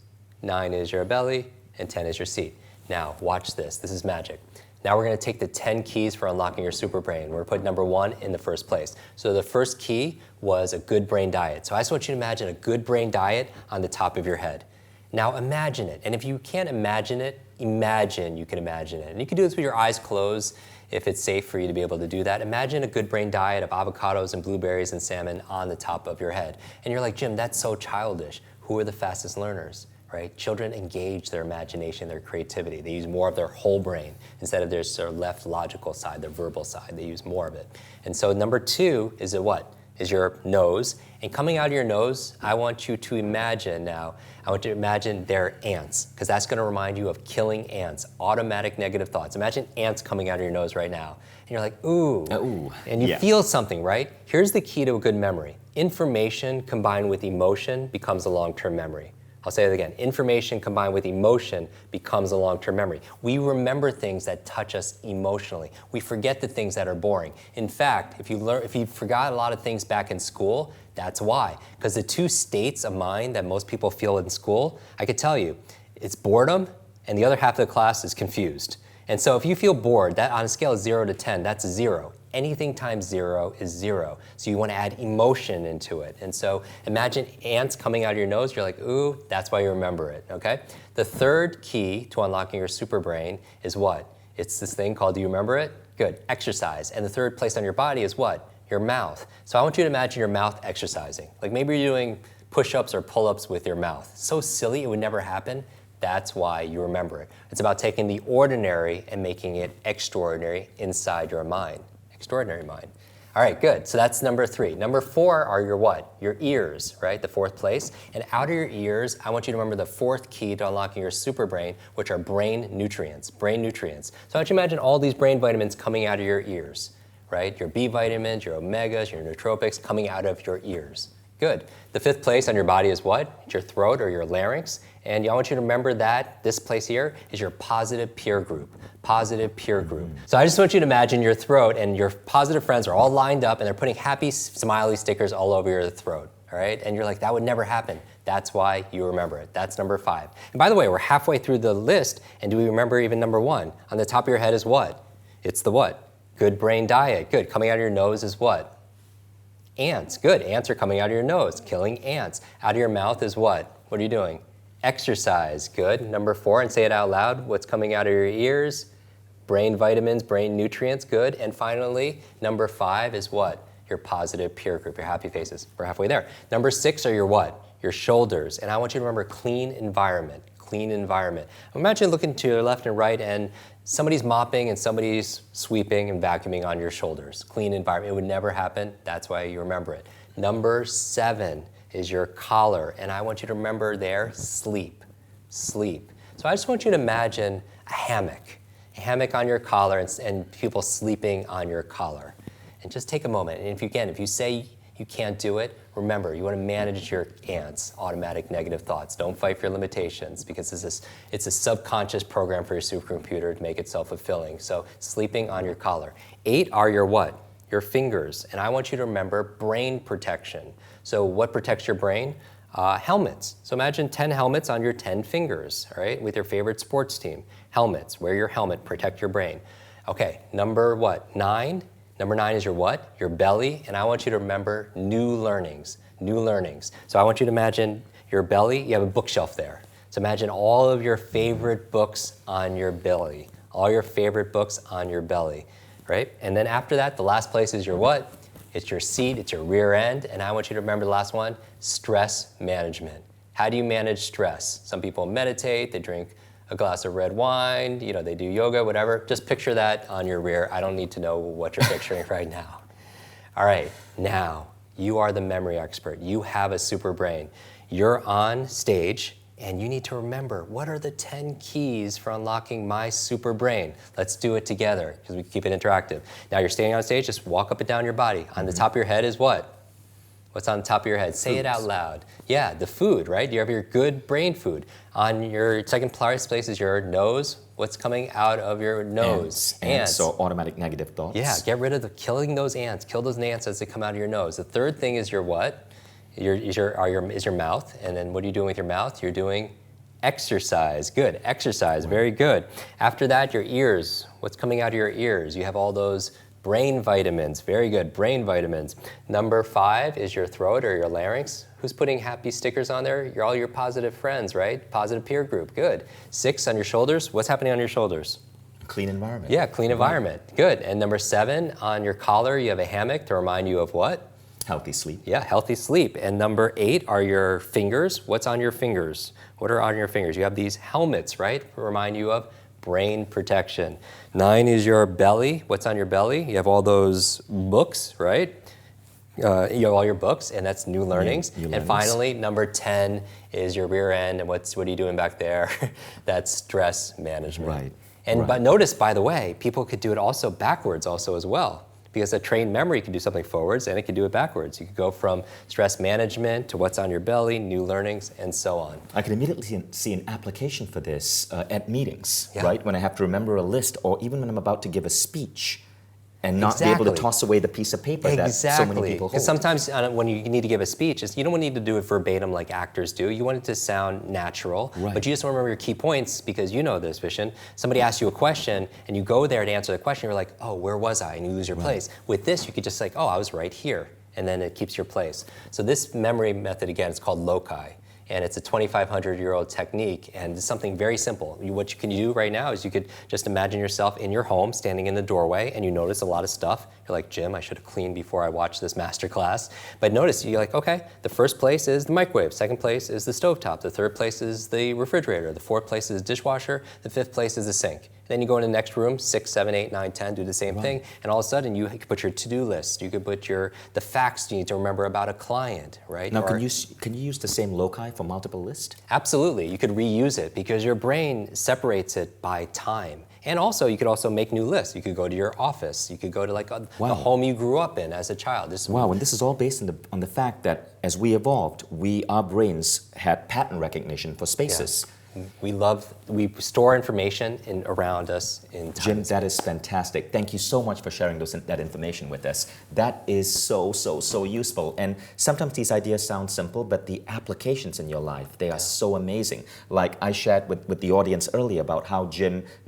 9 is your belly. And 10 is your seat. Now, watch this. This is magic. Now we're going to take the 10 keys for unlocking your super brain. We're going to put number 1 in the first place. So the first key was a good brain diet. So I just want you to imagine a good brain diet on the top of your head. Now imagine it. And if you can't imagine it, imagine you can imagine it. And you can do this with your eyes closed if it's safe for you to be able to do that. Imagine a good brain diet of avocados and blueberries and salmon on the top of your head. And you're like, Jim, that's so childish. Who are the fastest learners? Right? Children engage their imagination, their creativity. They use more of their whole brain instead of their sort of left logical side, their verbal side. They use more of it. And so number 2 is what? Is your nose. And coming out of your nose, I want you to imagine now, I want you to imagine they're ants, because that's going to remind you of killing ants, automatic negative thoughts. Imagine ants coming out of your nose right now. And you're like, ooh. And you feel something, right? Here's the key to a good memory. Information combined with emotion becomes a long-term memory. I'll say it again. Information combined with emotion becomes a long-term memory. We remember things that touch us emotionally. We forget the things that are boring. In fact, if you forgot a lot of things back in school, that's why. Because the 2 states of mind that most people feel in school, I could tell you, it's boredom, and the other half of the class is confused. And so if you feel bored, that on a scale of 0 to 10, that's 0. Anything times 0 is 0. So you want to add emotion into it. And so imagine ants coming out of your nose. You're like, ooh, that's why you remember it, okay? The third key to unlocking your super brain is what? It's this thing called, do you remember it? Good, exercise. And the third place on your body is what? Your mouth. So I want you to imagine your mouth exercising. Like maybe you're doing push-ups or pull-ups with your mouth. So silly, it would never happen. That's why you remember it. It's about taking the ordinary and making it extraordinary inside your mind. Extraordinary mind. All right, good. So that's number 3. Number 4 are your what? Your ears, right? The 4th place. And out of your ears, I want you to remember the 4th key to unlocking your super brain, which are brain nutrients. Brain nutrients. So I want you to imagine all these brain vitamins coming out of your ears, right? Your B vitamins, your omegas, your nootropics coming out of your ears. Good. The 5th place on your body is what? It's your throat or your larynx. And I want you to remember that this place here is your positive peer group. Positive peer group. So I just want you to imagine your throat and your positive friends are all lined up and they're putting happy smiley stickers all over your throat. All right? And you're like, that would never happen. That's why you remember it. That's number 5. And by the way, we're halfway through the list. And do we remember even number 1? On the top of your head is what? It's the what? Good brain diet. Good. Coming out of your nose is what? Ants. Good. Ants are coming out of your nose. Killing ants. Out of your mouth is what? What are you doing? Exercise. Good. Number 4, and say it out loud. What's coming out of your ears? Brain vitamins, brain nutrients. Good. And finally, number 5 is what? Your positive peer group, your happy faces. We're halfway there. Number 6 are your what? Your shoulders. And I want you to remember clean environment. Clean environment. Imagine looking to your left and right and somebody's mopping and somebody's sweeping and vacuuming on your shoulders. Clean environment. It would never happen. That's why you remember it. Number 7 is your collar. And I want you to remember there, sleep. Sleep. So I just want you to imagine a hammock on your collar and people sleeping on your collar. And just take a moment. And if you say you can't do it, remember, you want to manage your ants, automatic negative thoughts. Don't fight for your limitations because it's a subconscious program for your supercomputer to make it self-fulfilling. So sleeping on your collar. 8 are your what? Your fingers. And I want you to remember brain protection. So what protects your brain? Helmets. So imagine 10 helmets on your 10 fingers, all right, with your favorite sports team. Helmets. Wear your helmet. Protect your brain. Okay, number what? 9. Number 9 is your what? Your belly. And I want you to remember new learnings. New learnings. So I want you to imagine your belly. You have a bookshelf there. So imagine all of your favorite books on your belly. All your favorite books on your belly, right? And then after that, the last place is your what? It's your seat. It's your rear end. And I want you to remember the last one, stress management. How do you manage stress? Some people meditate. They drink a glass of red wine, they do yoga, whatever. Just picture that on your rear. I don't need to know what you're picturing right now. All right, now you are the memory expert. You have a super brain. You're on stage and you need to remember what are the 10 keys for unlocking my super brain. Let's do it together because we keep it interactive. Now you're standing on stage, just walk up and down your body. On the top of your head is what? What's on the top of your head? Say it out loud. Yeah, the food, right? You have your good brain food. On your second place is your nose. What's coming out of your nose? Ants. So automatic negative thoughts. Yeah, get rid of killing those ants. Kill those ants as they come out of your nose. The third thing is your what? Is your mouth. And then what are you doing with your mouth? You're doing exercise. Good, exercise, very good. After that, your ears. What's coming out of your ears? You have all those brain vitamins, very good, brain vitamins. Number 5 is your throat or your larynx. Who's putting happy stickers on there? You're all your positive friends, right? Positive peer group, good. 6 on your shoulders. What's happening on your shoulders? Clean environment. Yeah, clean environment, good. And number 7, on your collar, you have a hammock to remind you of what? Healthy sleep. Yeah, healthy sleep. And number 8 are your fingers. What's on your fingers? What are on your fingers? You have these helmets, right? To remind you of brain protection. 9 is your belly. What's on your belly? You have all those books, right? You have all your books, and that's new learnings. And finally, number 10 is your rear end, and what are you doing back there? That's stress management. Right. And but notice, by the way, people could do it also backwards also as well. Because a trained memory can do something forwards and it can do it backwards. You could go from stress management to what's on your belly, new learnings, and so on. I can immediately see an application for this at meetings, right? When I have to remember a list or even when I'm about to give a speech and not be able to toss away the piece of paper that so many people hold. Because sometimes when you need to give a speech, you don't need to do it verbatim like actors do. You want it to sound natural, but you just want to remember your key points because you know this, Vishen. Somebody asks you a question and you go there to answer the question, you're like, oh, where was I? And you lose your place. With this, you could just like, oh, I was right here. And then it keeps your place. So this memory method, again, is called loci. And it's a 2,500-year-old technique, and it's something very simple. What you can do right now is you could just imagine yourself in your home, standing in the doorway, and you notice a lot of stuff. You're like, Jim, I should have cleaned before I watched this masterclass. But notice, you're like, okay, the first place is the microwave, second place is the stovetop, the third place is the refrigerator, the fourth place is the dishwasher, the fifth place is the sink. Then you go in the next room, 6, 7, 8, 9, 10, do the same thing, and all of a sudden you could put your to-do list, you could put the facts you need to remember about a client, right? Now, can you use the same loci for multiple lists? Absolutely, you could reuse it because your brain separates it by time. And also, you could also make new lists. You could go to your office. You could go to like the home you grew up in as a child. Wow, and this is all based on the fact that as we evolved, our brains had pattern recognition for spaces. Yeah. We store information around us in time. Jim, that is fantastic. Thank you so much for sharing that information with us. That is so useful. And sometimes these ideas sound simple, but the applications in your life, they are so amazing. Like I shared with the audience earlier about how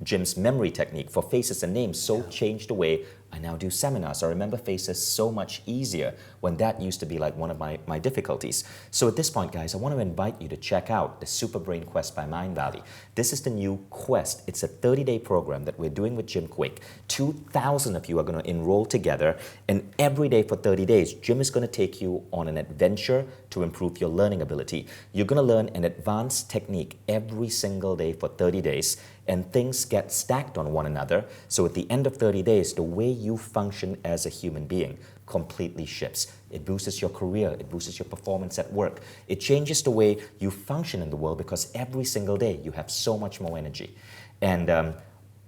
Jim's memory technique for faces and names changed the way I now do seminars. I remember faces so much easier when that used to be like one of my difficulties. So at this point, guys, I want to invite you to check out the Super Brain Quest by Mindvalley. This is the new Quest. It's a 30-day program that we're doing with Jim Kwik. 2,000 of you are going to enroll together, and every day for 30 days, Jim is going to take you on an adventure to improve your learning ability. You're going to learn an advanced technique every single day for 30 days, and things get stacked on one another. So at the end of 30 days, the way you function as a human being completely shifts. It boosts your career, it boosts your performance at work. It changes the way you function in the world because every single day you have so much more energy. And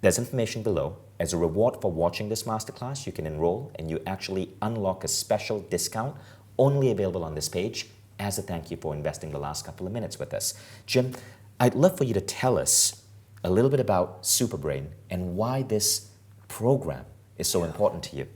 there's information below. As a reward for watching this masterclass, you can enroll and you actually unlock a special discount only available on this page as a thank you for investing the last couple of minutes with us. Jim, I'd love for you to tell us a little bit about Superbrain and why this program is so important to you.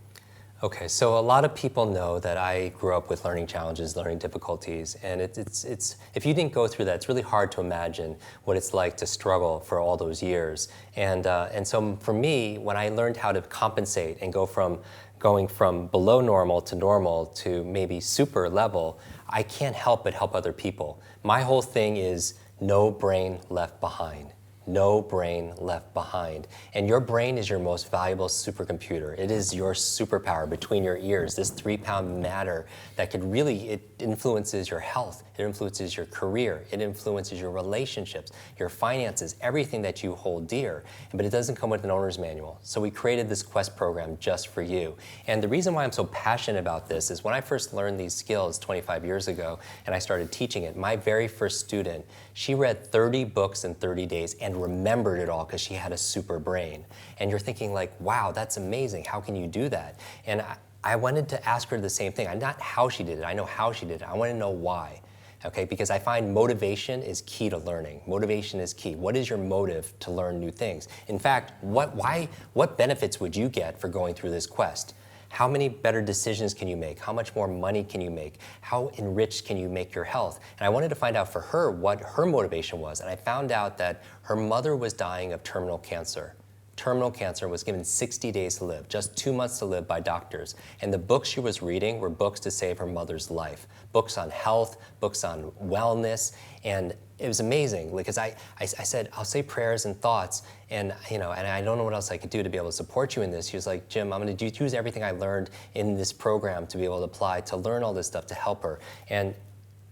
Okay, so a lot of people know that I grew up with learning challenges, learning difficulties, and it's if you didn't go through that, it's really hard to imagine what it's like to struggle for all those years. And so for me, when I learned how to compensate and going from below normal to maybe super level, I can't help but help other people. My whole thing is no brain left behind. No brain left behind. And your brain is your most valuable supercomputer. It is your superpower between your ears, this 3-pound matter that could really, it influences your health, it influences your career, it influences your relationships, your finances, everything that you hold dear. But it doesn't come with an owner's manual. So we created this Quest program just for you. And the reason why I'm so passionate about this is when I first learned these skills 25 years ago and I started teaching it, my very first student, she read 30 books in 30 days and remembered it all because she had a super brain. And you're thinking like, wow, that's amazing. How can you do that? And I wanted to ask her the same thing. Not how she did it. I know how she did it. I want to know why. Okay, because I find motivation is key to learning. Motivation is key. What is your motive to learn new things? In fact, what benefits would you get for going through this quest? How many better decisions can you make? How much more money can you make? How enriched can you make your health? And I wanted to find out for her what her motivation was. And I found out that her mother was dying of terminal cancer. Terminal cancer, was given 60 days to live, just 2 months to live by doctors. And the books she was reading were books to save her mother's life. Books on health, books on wellness, and it was amazing because I said, I'll say prayers and thoughts, and and I don't know what else I could do to be able to support you in this. She was like, Jim, I'm going to use everything I learned in this program to be able to apply, to learn all this stuff, to help her. And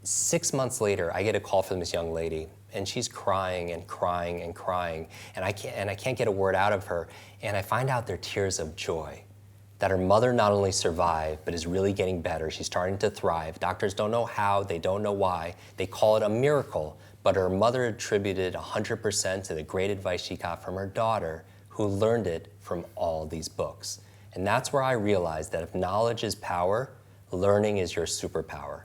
6 months later, I get a call from this young lady, and she's crying and crying and crying, and I can't get a word out of her. And I find out they're tears of joy, that her mother not only survived, but is really getting better. She's starting to thrive. Doctors don't know how, they don't know why. They call it a miracle, but her mother attributed 100% to the great advice she got from her daughter, who learned it from all these books. And that's where I realized that if knowledge is power, learning is your superpower.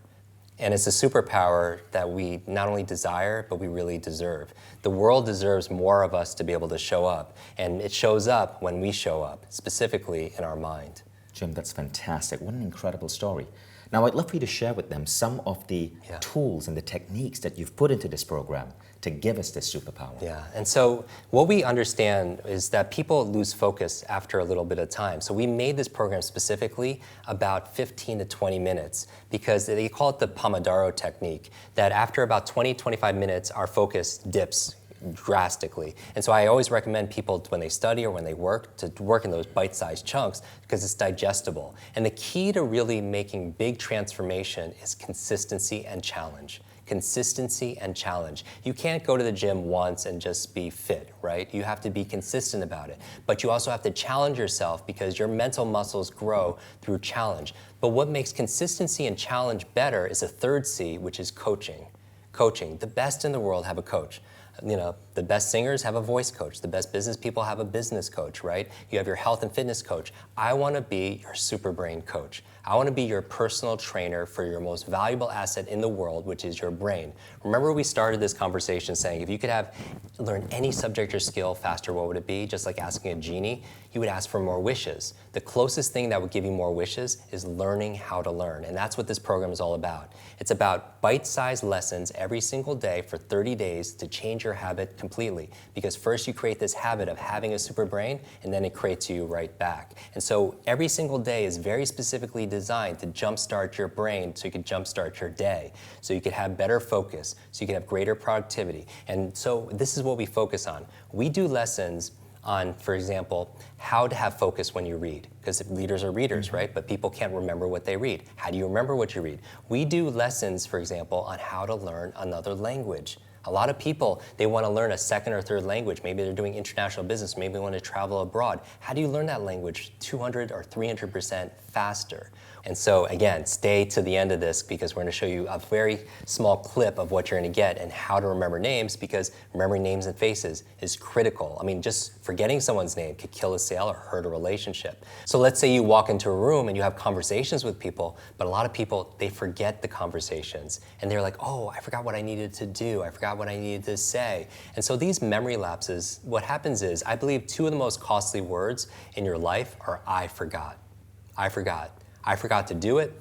And it's a superpower that we not only desire, but we really deserve. The world deserves more of us to be able to show up. And it shows up when we show up, specifically in our mind. Jim, that's fantastic. What an incredible story. Now, I'd love for you to share with them some of the tools and the techniques that you've put into this program to give us this superpower. Yeah, and so what we understand is that people lose focus after a little bit of time. So we made this program specifically about 15 to 20 minutes because they call it the Pomodoro technique, that after about 20, 25 minutes, our focus dips drastically. And so I always recommend people when they study or when they work to work in those bite-sized chunks because it's digestible. And the key to really making big transformation is consistency and challenge. Consistency and challenge. You can't go to the gym once and just be fit, right? You have to be consistent about it. But you also have to challenge yourself because your mental muscles grow through challenge. But what makes consistency and challenge better is a third C, which is coaching. Coaching. The best in the world have a coach. The best singers have a voice coach. The best business people have a business coach, right? You have your health and fitness coach. I want to be your super brain coach. I want to be your personal trainer for your most valuable asset in the world, which is your brain. Remember we started this conversation saying if you could learn any subject or skill faster, what would it be? Just like asking a genie, you would ask for more wishes. The closest thing that would give you more wishes is learning how to learn. And that's what this program is all about. It's about bite-sized lessons every single day for 30 days to change your habit completely. Because first you create this habit of having a super brain, and then it creates you right back. And so every single day is very specifically designed to jumpstart your brain so you can jumpstart your day, so you can have better focus, so you can have greater productivity. And so this is what we focus on. We do lessons on, for example, how to have focus when you read. Because leaders are readers, right? But people can't remember what they read. How do you remember what you read? We do lessons, for example, on how to learn another language. A lot of people, they want to learn a second or third language. Maybe they're doing international business. Maybe they want to travel abroad. How do you learn that language 200 or 300% faster? And so again, stay to the end of this because we're going to show you a very small clip of what you're going to get and how to remember names, because remembering names and faces is critical. I mean, just forgetting someone's name could kill a sale or hurt a relationship. So let's say you walk into a room and you have conversations with people, but a lot of people, they forget the conversations. And they're like, oh, I forgot what I needed to do. I forgot what I needed to say. And so these memory lapses, what happens is, I believe two of the most costly words in your life are I forgot. I forgot. I forgot to do it.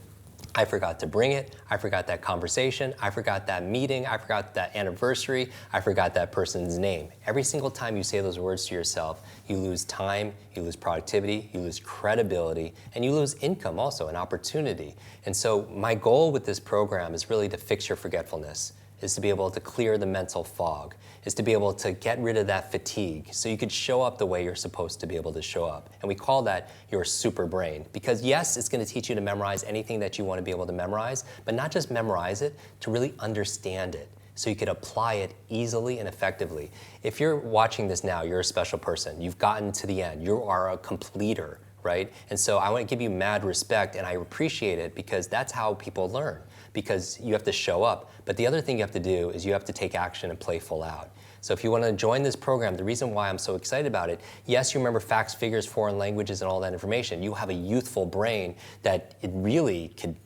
I forgot to bring it. I forgot that conversation. I forgot that meeting. I forgot that anniversary. I forgot that person's name. Every single time you say those words to yourself, you lose time, you lose productivity, you lose credibility, and you lose income also, an opportunity. And so my goal with this program is really to fix your forgetfulness, is to be able to clear the mental fog, is to be able to get rid of that fatigue so you could show up the way you're supposed to be able to show up. And we call that your super brain. Because yes, it's going to teach you to memorize anything that you want to be able to memorize, but not just memorize it, to really understand it so you could apply it easily and effectively. If you're watching this now, you're a special person. You've gotten to the end. You are a completer, right? And so I want to give you mad respect, and I appreciate it because that's how people learn. Because you have to show up. But the other thing you have to do is you have to take action and play full out. So if you want to join this program, the reason why I'm so excited about it, yes, you remember facts, figures, foreign languages, and all that information. You have a youthful brain that it really could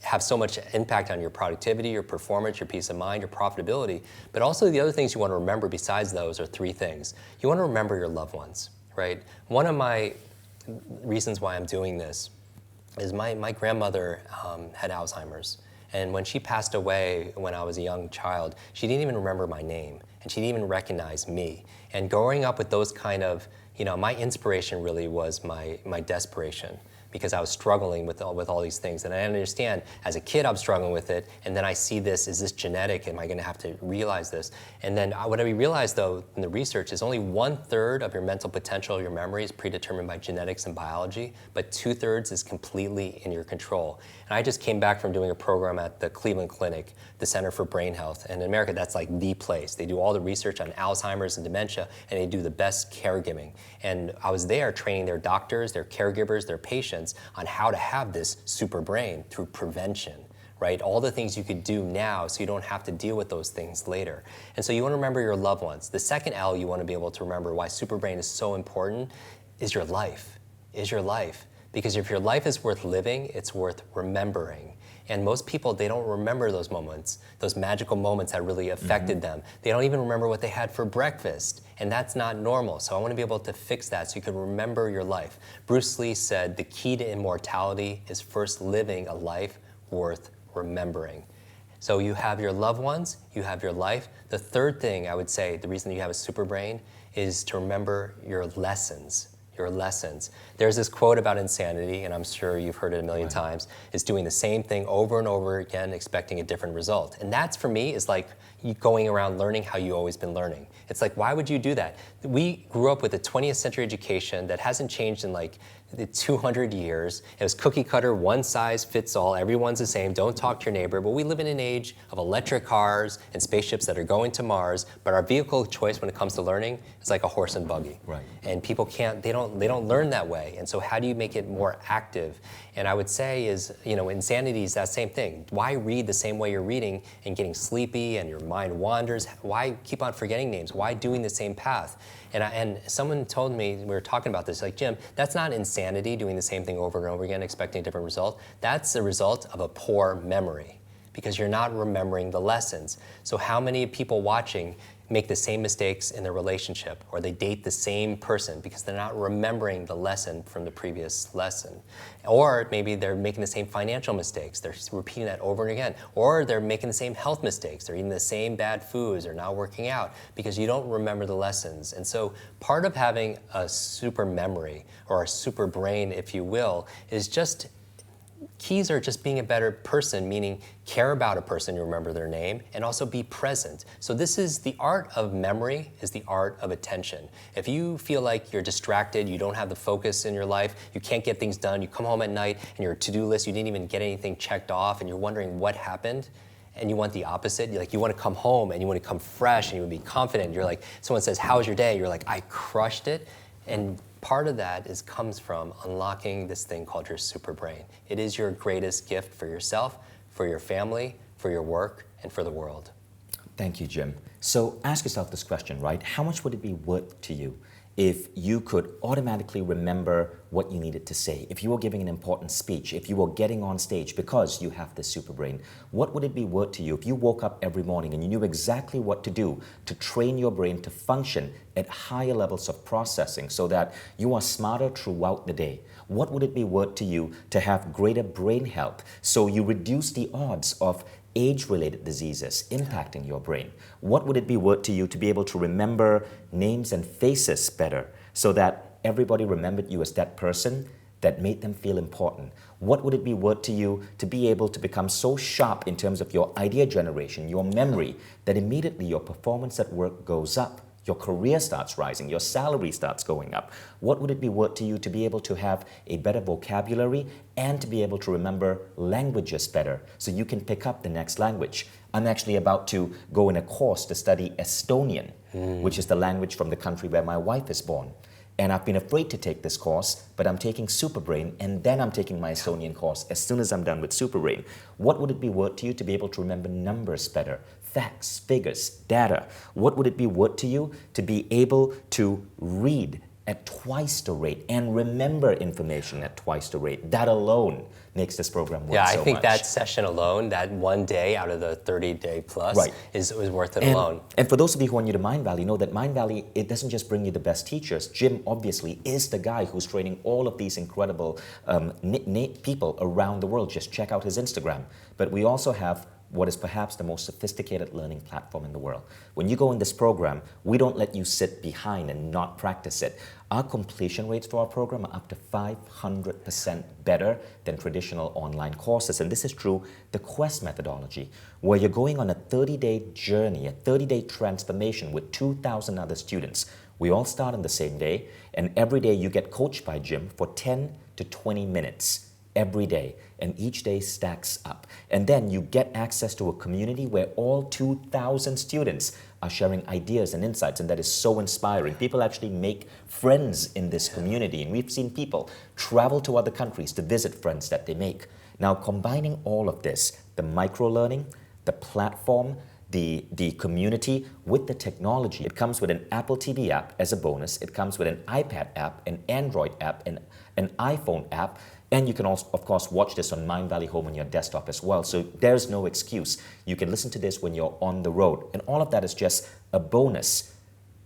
have so much impact on your productivity, your performance, your peace of mind, your profitability. But also the other things you want to remember besides those are three things. You want to remember your loved ones, right? One of my reasons why I'm doing this is my grandmother had Alzheimer's. And when she passed away when I was a young child, she didn't even remember my name, and she didn't even recognize me. And growing up with those kind of, my inspiration really was my desperation, because I was struggling with all these things. And I understand, as a kid, I'm struggling with it, and then I see this, is this genetic? Am I gonna have to realize this? And then what I realized, though, in the research is only 1/3 of your mental potential, your memory, is predetermined by genetics and biology, but 2/3 is completely in your control. And I just came back from doing a program at the Cleveland Clinic, the Center for Brain Health. And in America, that's like the place. They do all the research on Alzheimer's and dementia, and they do the best caregiving. And I was there training their doctors, their caregivers, their patients on how to have this super brain through prevention, right? All the things you could do now so you don't have to deal with those things later. And so you want to remember your loved ones. The second L you want to be able to remember why super brain is so important is your life, Because if your life is worth living, it's worth remembering. And most people, they don't remember those moments, those magical moments that really affected them. They don't even remember what they had for breakfast. And that's not normal. So I want to be able to fix that so you can remember your life. Bruce Lee said the key to immortality is first living a life worth remembering. So you have your loved ones, you have your life. The third thing I would say, the reason you have a super brain, is to remember your lessons. your lessons. There's this quote about insanity, and I'm sure you've heard it a million times, is doing the same thing over and over again, expecting a different result. And that's, for me, is like you going around learning how you've always been learning. It's like, why would you do that? We grew up with a 20th century education that hasn't changed in like the 200 years. It was cookie cutter, one size fits all, everyone's the same, don't talk to your neighbor. But we live in an age of electric cars and spaceships that are going to Mars, but our vehicle choice when it comes to learning is like a horse and buggy. Right. And people can't, they don't learn that way. And so how do you make it more active? And I would say is, insanity is that same thing. Why read the same way you're reading and getting sleepy and your mind wanders? Why keep on forgetting names? Why doing the same path? And someone told me, we were talking about this, like, Jim, that's not insanity, doing the same thing over and over again, expecting a different result. That's the result of a poor memory, because you're not remembering the lessons. So how many people watching make the same mistakes in their relationship, or they date the same person because they're not remembering the lesson from the previous lesson? Or maybe they're making the same financial mistakes, they're repeating that over and again. Or they're making the same health mistakes, they're eating the same bad foods, or not working out, because you don't remember the lessons. And so part of having a super memory, or a super brain, if you will, is just keys are just being a better person, meaning care about a person, you remember their name, and also be present. So this is the art of memory, is the art of attention. If you feel like you're distracted, you don't have the focus in your life, you can't get things done, you come home at night and your to-do list, you didn't even get anything checked off, and you're wondering what happened, and you want the opposite, you want to come home and you want to come fresh and you want to be confident. You're like, someone says, "How was your day?" You're like, "I crushed it." And part of that comes from unlocking this thing called your super brain. It is your greatest gift for yourself, for your family, for your work, and for the world. Thank you, Jim. So ask yourself this question, right? How much would it be worth to you if you could automatically remember what you needed to say? If you were giving an important speech, if you were getting on stage because you have this super brain, what would it be worth to you if you woke up every morning and you knew exactly what to do to train your brain to function at higher levels of processing so that you are smarter throughout the day? What would it be worth to you to have greater brain health so you reduce the odds of age-related diseases impacting your brain? What would it be worth to you to be able to remember names and faces better so that everybody remembered you as that person that made them feel important? What would it be worth to you to be able to become so sharp in terms of your idea generation, your memory, that immediately your performance at work goes up? Your career starts rising, your salary starts going up. What would it be worth to you to be able to have a better vocabulary and to be able to remember languages better so you can pick up the next language? I'm actually about to go in a course to study Estonian, which is the language from the country where my wife is born. And I've been afraid to take this course, but I'm taking Superbrain, and then I'm taking my Estonian course as soon as I'm done with Superbrain. What would it be worth to you to be able to remember numbers better? Facts, figures, data. What would it be worth to you to be able to read at twice the rate and remember information at twice the rate? That alone makes this program worth so much. Yeah, I think that session alone, that one day out of the 30-day plus, right, is worth it alone. And for those of you who are new to Mindvalley, know that Mindvalley, it doesn't just bring you the best teachers. Jim obviously is the guy who's training all of these incredible people around the world. Just check out his Instagram. But we also have what is perhaps the most sophisticated learning platform in the world. When you go in this program, we don't let you sit behind and not practice it. Our completion rates for our program are up to 500% better than traditional online courses. And this is through the Quest methodology, where you're going on a 30-day journey, a 30-day transformation with 2,000 other students. We all start on the same day, and every day you get coached by Jim for 10 to 20 minutes. Every day, and each day stacks up. And then you get access to a community where all 2,000 students are sharing ideas and insights, and that is so inspiring. People actually make friends in this community, and we've seen people travel to other countries to visit friends that they make. Now, combining all of this, the micro-learning, the platform, the community with the technology, it comes with an Apple TV app as a bonus, it comes with an iPad app, an Android app, and an iPhone app. And you can also, of course, watch this on Mindvalley Home on your desktop as well. So there's no excuse. You can listen to this when you're on the road. And all of that is just a bonus.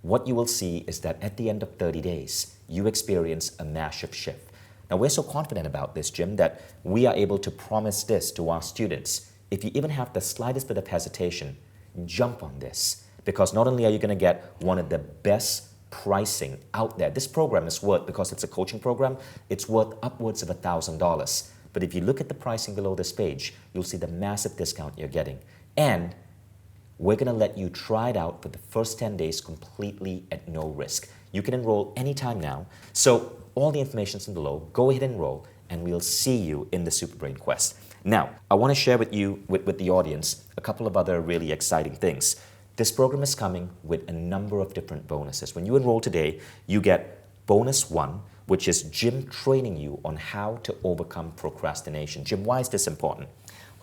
What you will see is that at the end of 30 days, you experience a massive shift. Now, we're so confident about this, Jim, that we are able to promise this to our students. If you even have the slightest bit of hesitation, jump on this. Because not only are you going to get one of the best pricing out there. This program is worth, because it's a coaching program, it's worth upwards of $1,000. But if you look at the pricing below this page, you'll see the massive discount you're getting. And we're going to let you try it out for the first 10 days completely at no risk. You can enroll anytime now. So all the information's in below. Go ahead and enroll, and we'll see you in the Superbrain Quest. Now, I want to share with you, with the audience, a couple of other really exciting things. This program is coming with a number of different bonuses. When you enroll today, you get bonus 1, which is Jim training you on how to overcome procrastination. Jim, why is this important?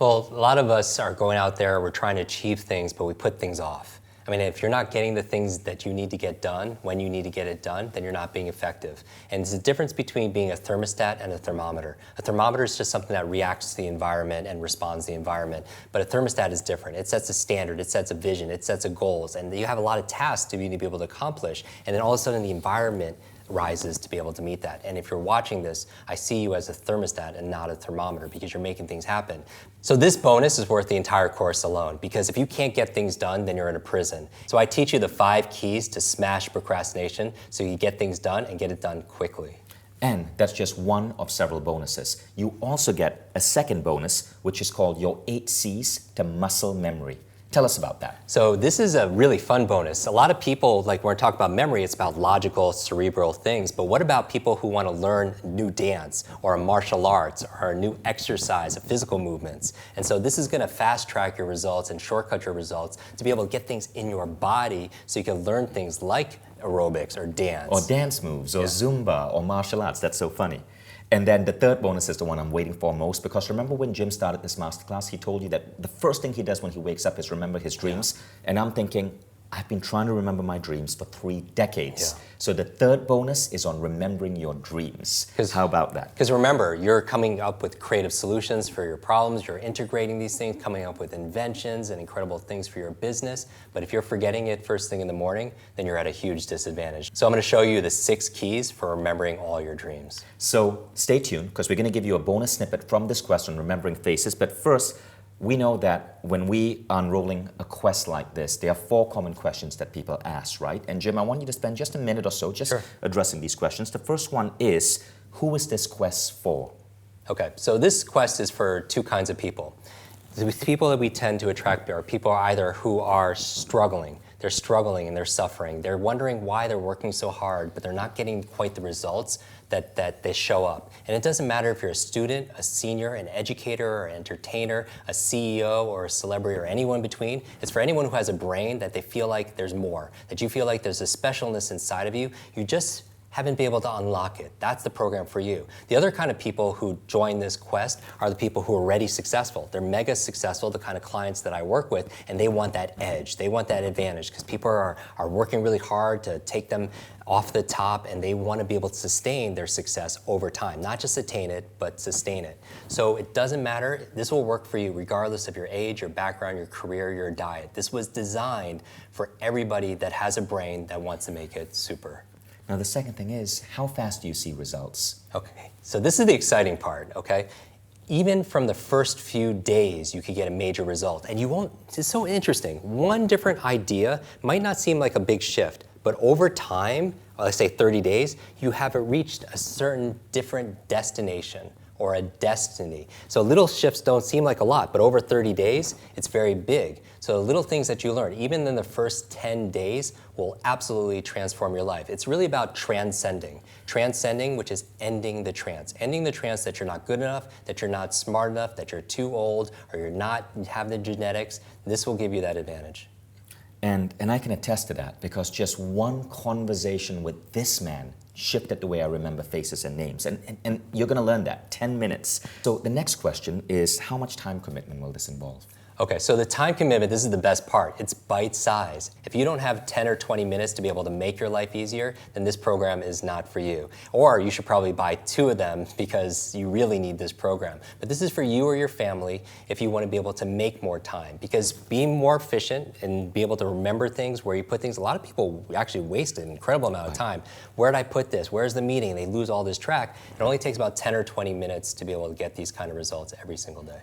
Well, a lot of us are going out there, we're trying to achieve things, but we put things off. I mean, if you're not getting the things that you need to get done when you need to get it done, then you're not being effective. And there's a difference between being a thermostat and a thermometer. A thermometer is just something that reacts to the environment and responds to the environment. But a thermostat is different. It sets a standard, it sets a vision, it sets a goals, and you have a lot of tasks to be able to accomplish. And then all of a sudden the environment rises to be able to meet that. And if you're watching this, I see you as a thermostat and not a thermometer, because you're making things happen. So this bonus is worth the entire course alone, because if you can't get things done, then you're in a prison. So I teach you the 5 keys to smash procrastination so you get things done and get it done quickly. And that's just one of several bonuses. You also get a second bonus, which is called your 8 C's to muscle memory. Tell us about that. So this is a really fun bonus. A lot of people, like when we're talking about memory, it's about logical, cerebral things. But what about people who want to learn new dance or a martial arts or a new exercise of physical movements? And so this is going to fast track your results and shortcut your results to be able to get things in your body so you can learn things like aerobics or dance. Or dance moves or Zumba or martial arts. That's so funny. And then the third bonus is the one I'm waiting for most, because remember when Jim started this masterclass, he told you that the first thing he does when he wakes up is remember his dreams. Yeah. And I'm thinking, I've been trying to remember my dreams for 3 decades. Yeah. So the third bonus is on remembering your dreams. How about that? Because remember, you're coming up with creative solutions for your problems, you're integrating these things, coming up with inventions and incredible things for your business. But if you're forgetting it first thing in the morning, then you're at a huge disadvantage. So I'm going to show you the 6 keys for remembering all your dreams. So stay tuned, because we're going to give you a bonus snippet from this quest on remembering faces. But first, we know that when we are unrolling a quest like this, there are 4 common questions that people ask, right? And Jim, I want you to spend just a minute or so just addressing these questions. The first one is, who is this quest for? Okay, so this quest is for 2 kinds of people. The people that we tend to attract are people either who are struggling. They're struggling and they're suffering. They're wondering why they're working so hard, but they're not getting quite the results that they show up. And it doesn't matter if you're a student, a senior, an educator, or an entertainer, a CEO, or a celebrity, or anyone in between. It's for anyone who has a brain that they feel like there's more, that you feel like there's a specialness inside of you. You just haven't been able to unlock it. That's the program for you. The other kind of people who join this quest are the people who are already successful. They're mega successful, the kind of clients that I work with, and they want that edge. They want that advantage because people are working really hard to take them off the top, and they want to be able to sustain their success over time. Not just attain it, but sustain it. So it doesn't matter. This will work for you regardless of your age, your background, your career, your diet. This was designed for everybody that has a brain that wants to make it super. Now, the second thing is, how fast do you see results? Okay, so this is the exciting part, okay? Even from the first few days, you could get a major result. And you won't, it's so interesting. One different idea might not seem like a big shift, but over time, let's say 30 days, you have reached a certain different destination or a destiny. So little shifts don't seem like a lot, but over 30 days, it's very big. So the little things that you learn, even in the first 10 days, will absolutely transform your life. It's really about transcending. Transcending, which is ending the trance. Ending the trance that you're not good enough, that you're not smart enough, that you're too old, or you have the genetics. This will give you that advantage. And I can attest to that, because just one conversation with this man shifted the way I remember faces and names. And you're going to learn that, 10 minutes. So the next question is, how much time commitment will this involve? Okay, so the time commitment, this is the best part. It's bite size. If you don't have 10 or 20 minutes to be able to make your life easier, then this program is not for you. Or you should probably buy 2 of them because you really need this program. But this is for you or your family if you want to be able to make more time. Because being more efficient and be able to remember things, where you put things, a lot of people actually waste an incredible amount of time. Where did I put this? Where's the meeting? They lose all this track. It only takes about 10 or 20 minutes to be able to get these kind of results every single day.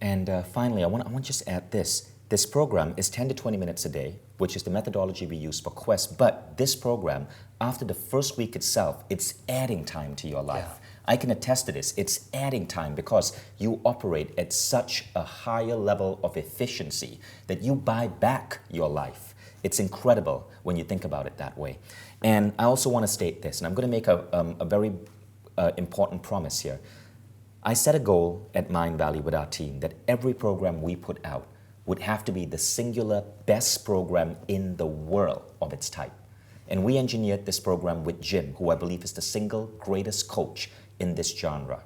And finally, I want to just add this. this program is 10 to 20 minutes a day, which is the methodology we use for Quest. But this program, after the first week itself, it's adding time to your life. Yeah. I can attest to this. It's adding time because you operate at such a higher level of efficiency that you buy back your life. It's incredible when you think about it that way. And I also want to state this, and I'm going to make a very important promise here. I set a goal at Mindvalley with our team that every program we put out would have to be the singular best program in the world of its type. And we engineered this program with Jim, who I believe is the single greatest coach in this genre.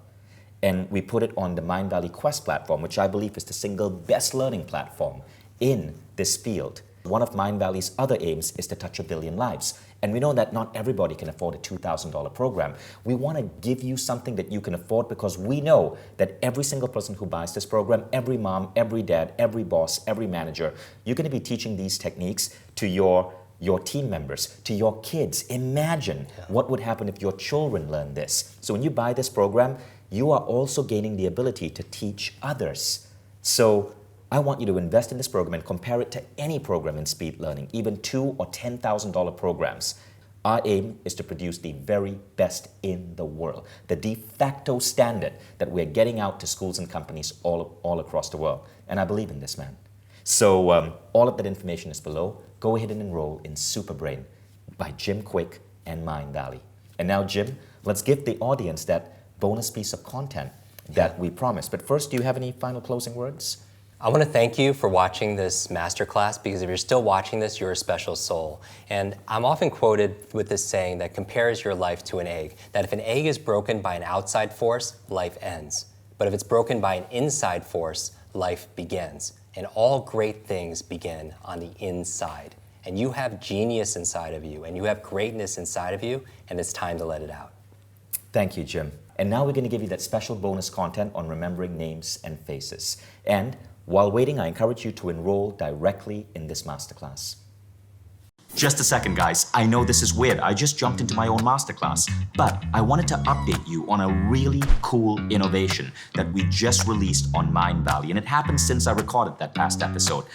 And we put it on the Mindvalley Quest platform, which I believe is the single best learning platform in this field. One of Mindvalley's other aims is to touch 1 billion lives. And we know that not everybody can afford a $2,000 program. We want to give you something that you can afford because we know that every single person who buys this program, every mom, every dad, every boss, every manager, you're going to be teaching these techniques to your team members, to your kids. Imagine what would happen if your children learn this. So when you buy this program, you are also gaining the ability to teach others. So I want you to invest in this program and compare it to any program in speed learning, even $2,000 or $10,000 programs. Our aim is to produce the very best in the world, the de facto standard that we're getting out to schools and companies all across the world. And I believe in this, man. So all of that information is below. Go ahead and enroll in Superbrain by Jim Kwik and Mindvalley. And now, Jim, let's give the audience that bonus piece of content that we promised. But first, do you have any final closing words? I want to thank you for watching this masterclass because if you're still watching this, you're a special soul. And I'm often quoted with this saying that compares your life to an egg, that if an egg is broken by an outside force, life ends. But if it's broken by an inside force, life begins. And all great things begin on the inside. And you have genius inside of you, and you have greatness inside of you, and it's time to let it out. Thank you, Jim. And now we're going to give you that special bonus content on remembering names and faces. And while waiting, I encourage you to enroll directly in this masterclass. Just a second, guys. I know this is weird. I just jumped into my own masterclass, but I wanted to update you on a really cool innovation that we just released on Mindvalley, and it happened since I recorded that past episode.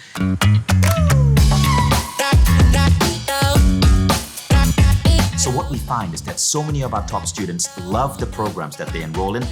So what we find is that so many of our top students love the programs that they enroll in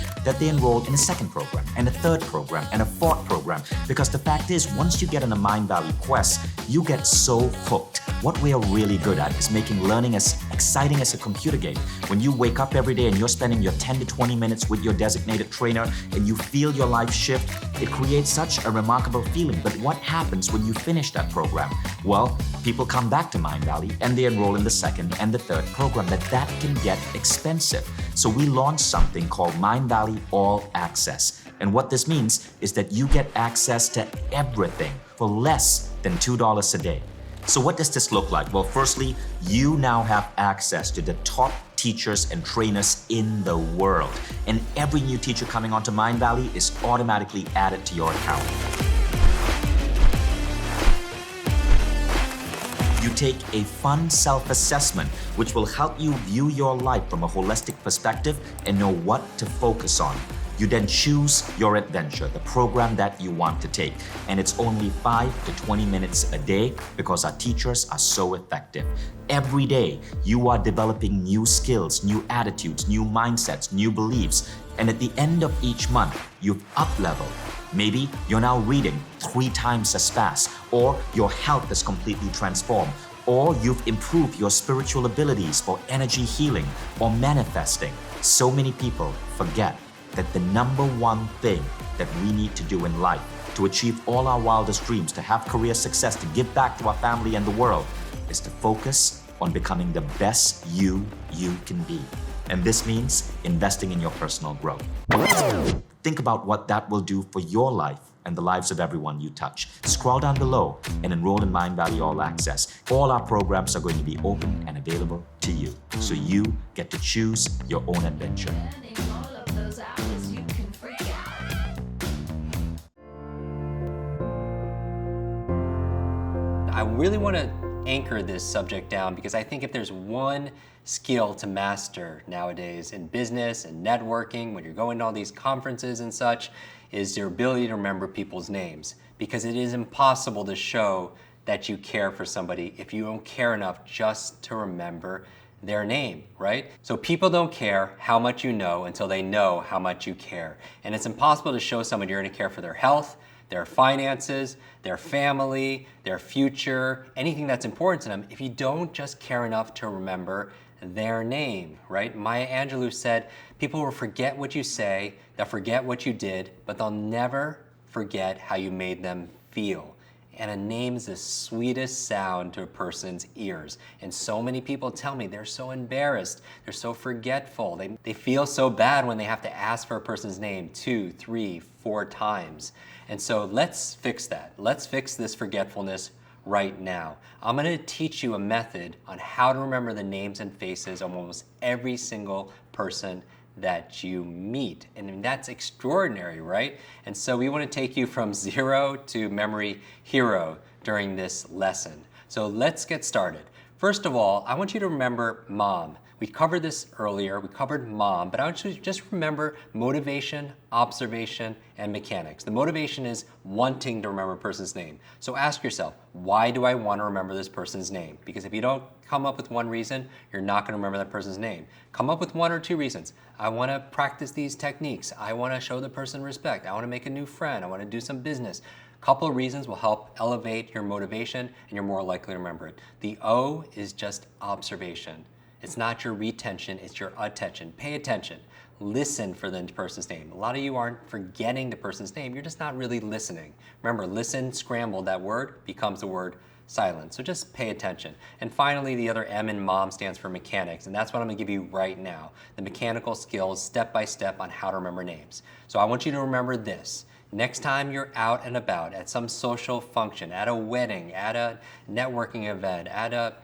a second program, and a third program, and a fourth program. Because the fact is, once you get on a Mindvalley Quest, you get so hooked. What we are really good at is making learning as exciting as a computer game. When you wake up every day and you're spending your 10 to 20 minutes with your designated trainer and you feel your life shift, it creates such a remarkable feeling. But what happens when you finish that program? Well, people come back to Mindvalley and they enroll in the second and the third program, but that can get expensive. So we launched something called Mindvalley All Access. And what this means is that you get access to everything for less than $2 a day. So what does this look like? Well, firstly, you now have access to the top teachers and trainers in the world. And every new teacher coming onto Mindvalley is automatically added to your account. You take a fun self-assessment, which will help you view your life from a holistic perspective and know what to focus on. You then choose your adventure, the program that you want to take. And it's only 5 to 20 minutes a day because our teachers are so effective. Every day, you are developing new skills, new attitudes, new mindsets, new beliefs. And at the end of each month, you've up-leveled. Maybe you're now reading 3 times as fast, or your health is completely transformed, or you've improved your spiritual abilities for energy healing or manifesting. So many people forget that the number one thing that we need to do in life to achieve all our wildest dreams, to have career success, to give back to our family and the world, is to focus on becoming the best you can be. And this means investing in your personal growth. Think about what that will do for your life and the lives of everyone you touch. Scroll down below and enroll in Mindvalley All Access. All our programs are going to be open and available to you, so you get to choose your own adventure. I really want to anchor this subject down because I think if there's one skill to master nowadays in business and networking, when you're going to all these conferences and such, is your ability to remember people's names, because it is impossible to show that you care for somebody if you don't care enough just to remember their name, right? So people don't care how much you know until they know how much you care. And it's impossible to show someone you're going to care for their health, their finances, their family, their future, anything that's important to them, if you don't just care enough to remember their name, right? Maya Angelou said, people will forget what you say, they'll forget what you did, but they'll never forget how you made them feel. And a name is the sweetest sound to a person's ears. And so many people tell me they're so embarrassed, they're so forgetful, they feel so bad when they have to ask for a person's name 2, 3, 4 times. And so let's fix that. Let's fix this forgetfulness right now. I'm going to teach you a method on how to remember the names and faces of almost every single person that you meet. And that's extraordinary, right? And so we want to take you from zero to memory hero during this lesson. So let's get started. First of all, I want you to remember mom. We covered this earlier, we covered mom, but I want you to just remember motivation, observation, and mechanics. The motivation is wanting to remember a person's name. So ask yourself, why do I want to remember this person's name? Because if you don't come up with one reason, you're not going to remember that person's name. Come up with 1 or 2 reasons. I want to practice these techniques. I want to show the person respect. I want to make a new friend. I want to do some business. Couple of reasons will help elevate your motivation and you're more likely to remember it. The O is just observation. It's not your retention, it's your attention. Pay attention. Listen for the person's name. A lot of you aren't forgetting the person's name, you're just not really listening. Remember, listen, scramble, that word becomes the word silent. So just pay attention. And finally, the other M in mom stands for mechanics, and that's what I'm gonna give you right now. The mechanical skills, step by step on how to remember names. So I want you to remember this. Next time you're out and about at some social function, at a wedding, at a networking event, at a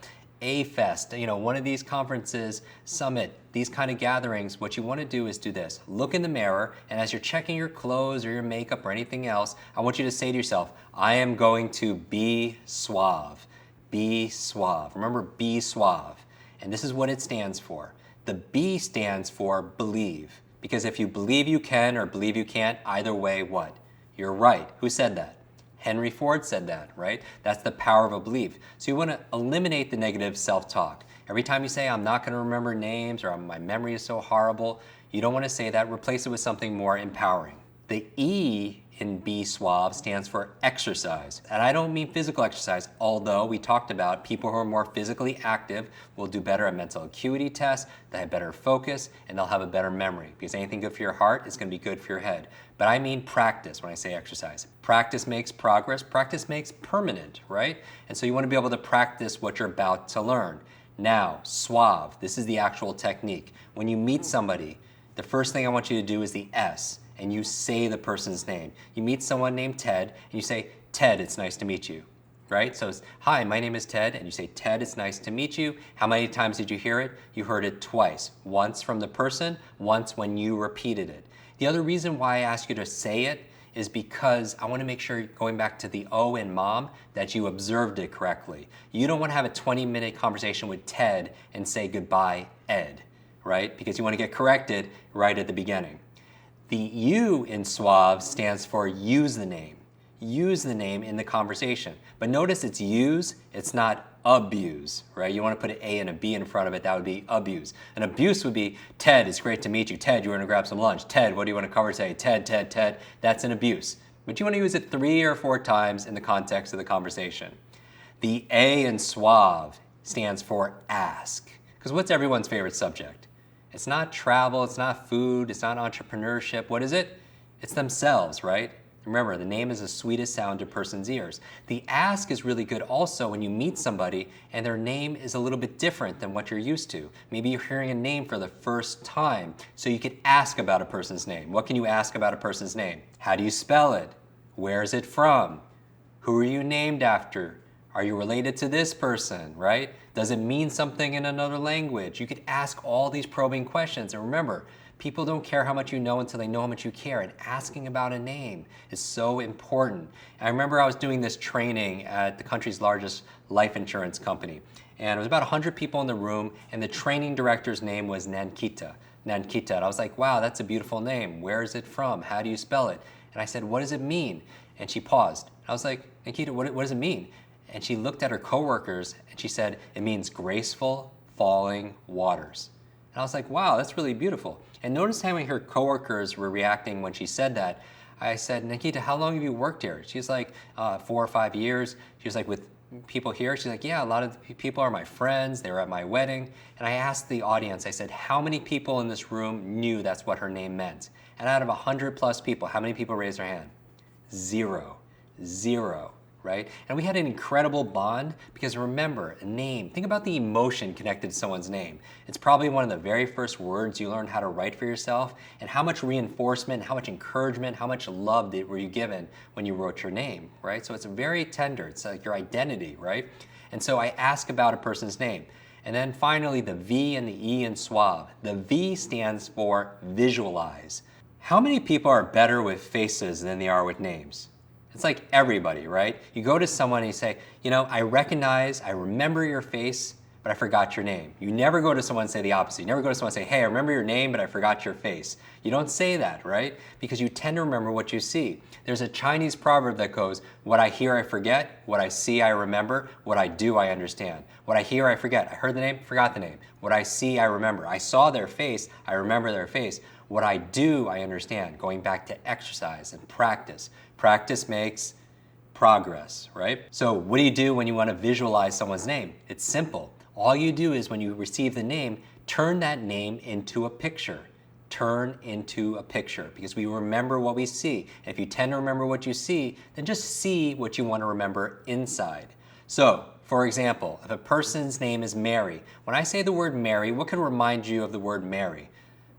fest, one of these conferences, summit, these kind of gatherings, what you want to do is do this. Look in the mirror, and as you're checking your clothes or your makeup or anything else, I want you to say to yourself, I am going to be suave. Be suave. Remember, be suave. And this is what it stands for. The B stands for believe. Because if you believe you can or believe you can't, either way, what? You're right. Who said that? Henry Ford said that, right? That's the power of a belief. So you want to eliminate the negative self-talk. Every time you say, I'm not going to remember names or my memory is so horrible, you don't want to say that. Replace it with something more empowering. The E in Be Suave stands for exercise. And I don't mean physical exercise, although we talked about people who are more physically active will do better at mental acuity tests, they have better focus, and they'll have a better memory. Because anything good for your heart is going to be good for your head. But I mean practice when I say exercise. Practice makes progress, practice makes permanent, right? And so you want to be able to practice what you're about to learn. Now, suave, this is the actual technique. When you meet somebody, the first thing I want you to do is the S, and you say the person's name. You meet someone named Ted, and you say, Ted, it's nice to meet you, right? So it's, hi, my name is Ted, and you say, Ted, it's nice to meet you. How many times did you hear it? You heard it twice. Once from the person, once when you repeated it. The other reason why I ask you to say it is because I want to make sure, going back to the O in mom, that you observed it correctly. You don't want to have a 20-minute conversation with Ted and say goodbye, Ed, right? Because you want to get corrected right at the beginning. The U in suave stands for use the name. Use the name in the conversation. But notice it's use, it's not abuse, right? You want to put an A and a B in front of it, that would be abuse. An abuse would be, Ted, it's great to meet you. Ted, you want to grab some lunch. Ted, what do you want to cover today? Ted, Ted, Ted. That's an abuse. But you want to use it 3 or 4 times in the context of the conversation. The A in suave stands for ask. Because what's everyone's favorite subject? It's not travel, it's not food, it's not entrepreneurship. What is it? It's themselves, right? Remember, the name is the sweetest sound to a person's ears. The ask is really good also when you meet somebody and their name is a little bit different than what you're used to. Maybe you're hearing a name for the first time, so you could ask about a person's name. What can you ask about a person's name? How do you spell it? Where is it from? Who are you named after? Are you related to this person, right? Does it mean something in another language? You could ask all these probing questions. And remember, people don't care how much you know until they know how much you care. And asking about a name is so important. And I remember I was doing this training at the country's largest life insurance company. And there was about 100 people in the room, and the training director's name was Nankita. And I was like, wow, that's a beautiful name. Where is it from? How do you spell it? And I said, what does it mean? And she paused. I was like, Nikita, what does it mean? And she looked at her coworkers and she said, it means graceful falling waters. And I was like, wow, that's really beautiful. And notice how her coworkers were reacting when she said that. I said, Nikita, how long have you worked here? She's like, 4 or 5 years. She was like, with people here? She's like, yeah, a lot of the people are my friends. They were at my wedding. And I asked the audience, I said, how many people in this room knew that's what her name meant? And out of 100+ people, how many people raised their hand? 0. 0. Right? And we had an incredible bond because remember, a name, think about the emotion connected to someone's name. It's probably one of the very first words you learned how to write for yourself, and how much reinforcement, how much encouragement, how much love were you given when you wrote your name, right? So it's very tender, it's like your identity, right? And so I ask about a person's name. And then finally, the V and the E in SWAV. The V stands for visualize. How many people are better with faces than they are with names? It's like everybody, right? You go to someone and you say, you know, I remember your face, but I forgot your name. You never go to someone and say the opposite. You never go to someone and say, hey, I remember your name, but I forgot your face. You don't say that, right? Because you tend to remember what you see. There's a Chinese proverb that goes, what I hear, I forget. What I see, I remember. What I do, I understand. What I hear, I forget. I heard the name, forgot the name. What I see, I remember. I saw their face, I remember their face. What I do, I understand. Going back to exercise and practice. Practice makes progress, right? So what do you do when you want to visualize someone's name? It's simple. All you do is when you receive the name, turn that name into a picture. Turn into a picture because we remember what we see. And if you tend to remember what you see, then just see what you want to remember inside. So, for example, if a person's name is Mary, when I say the word Mary, what can remind you of the word Mary?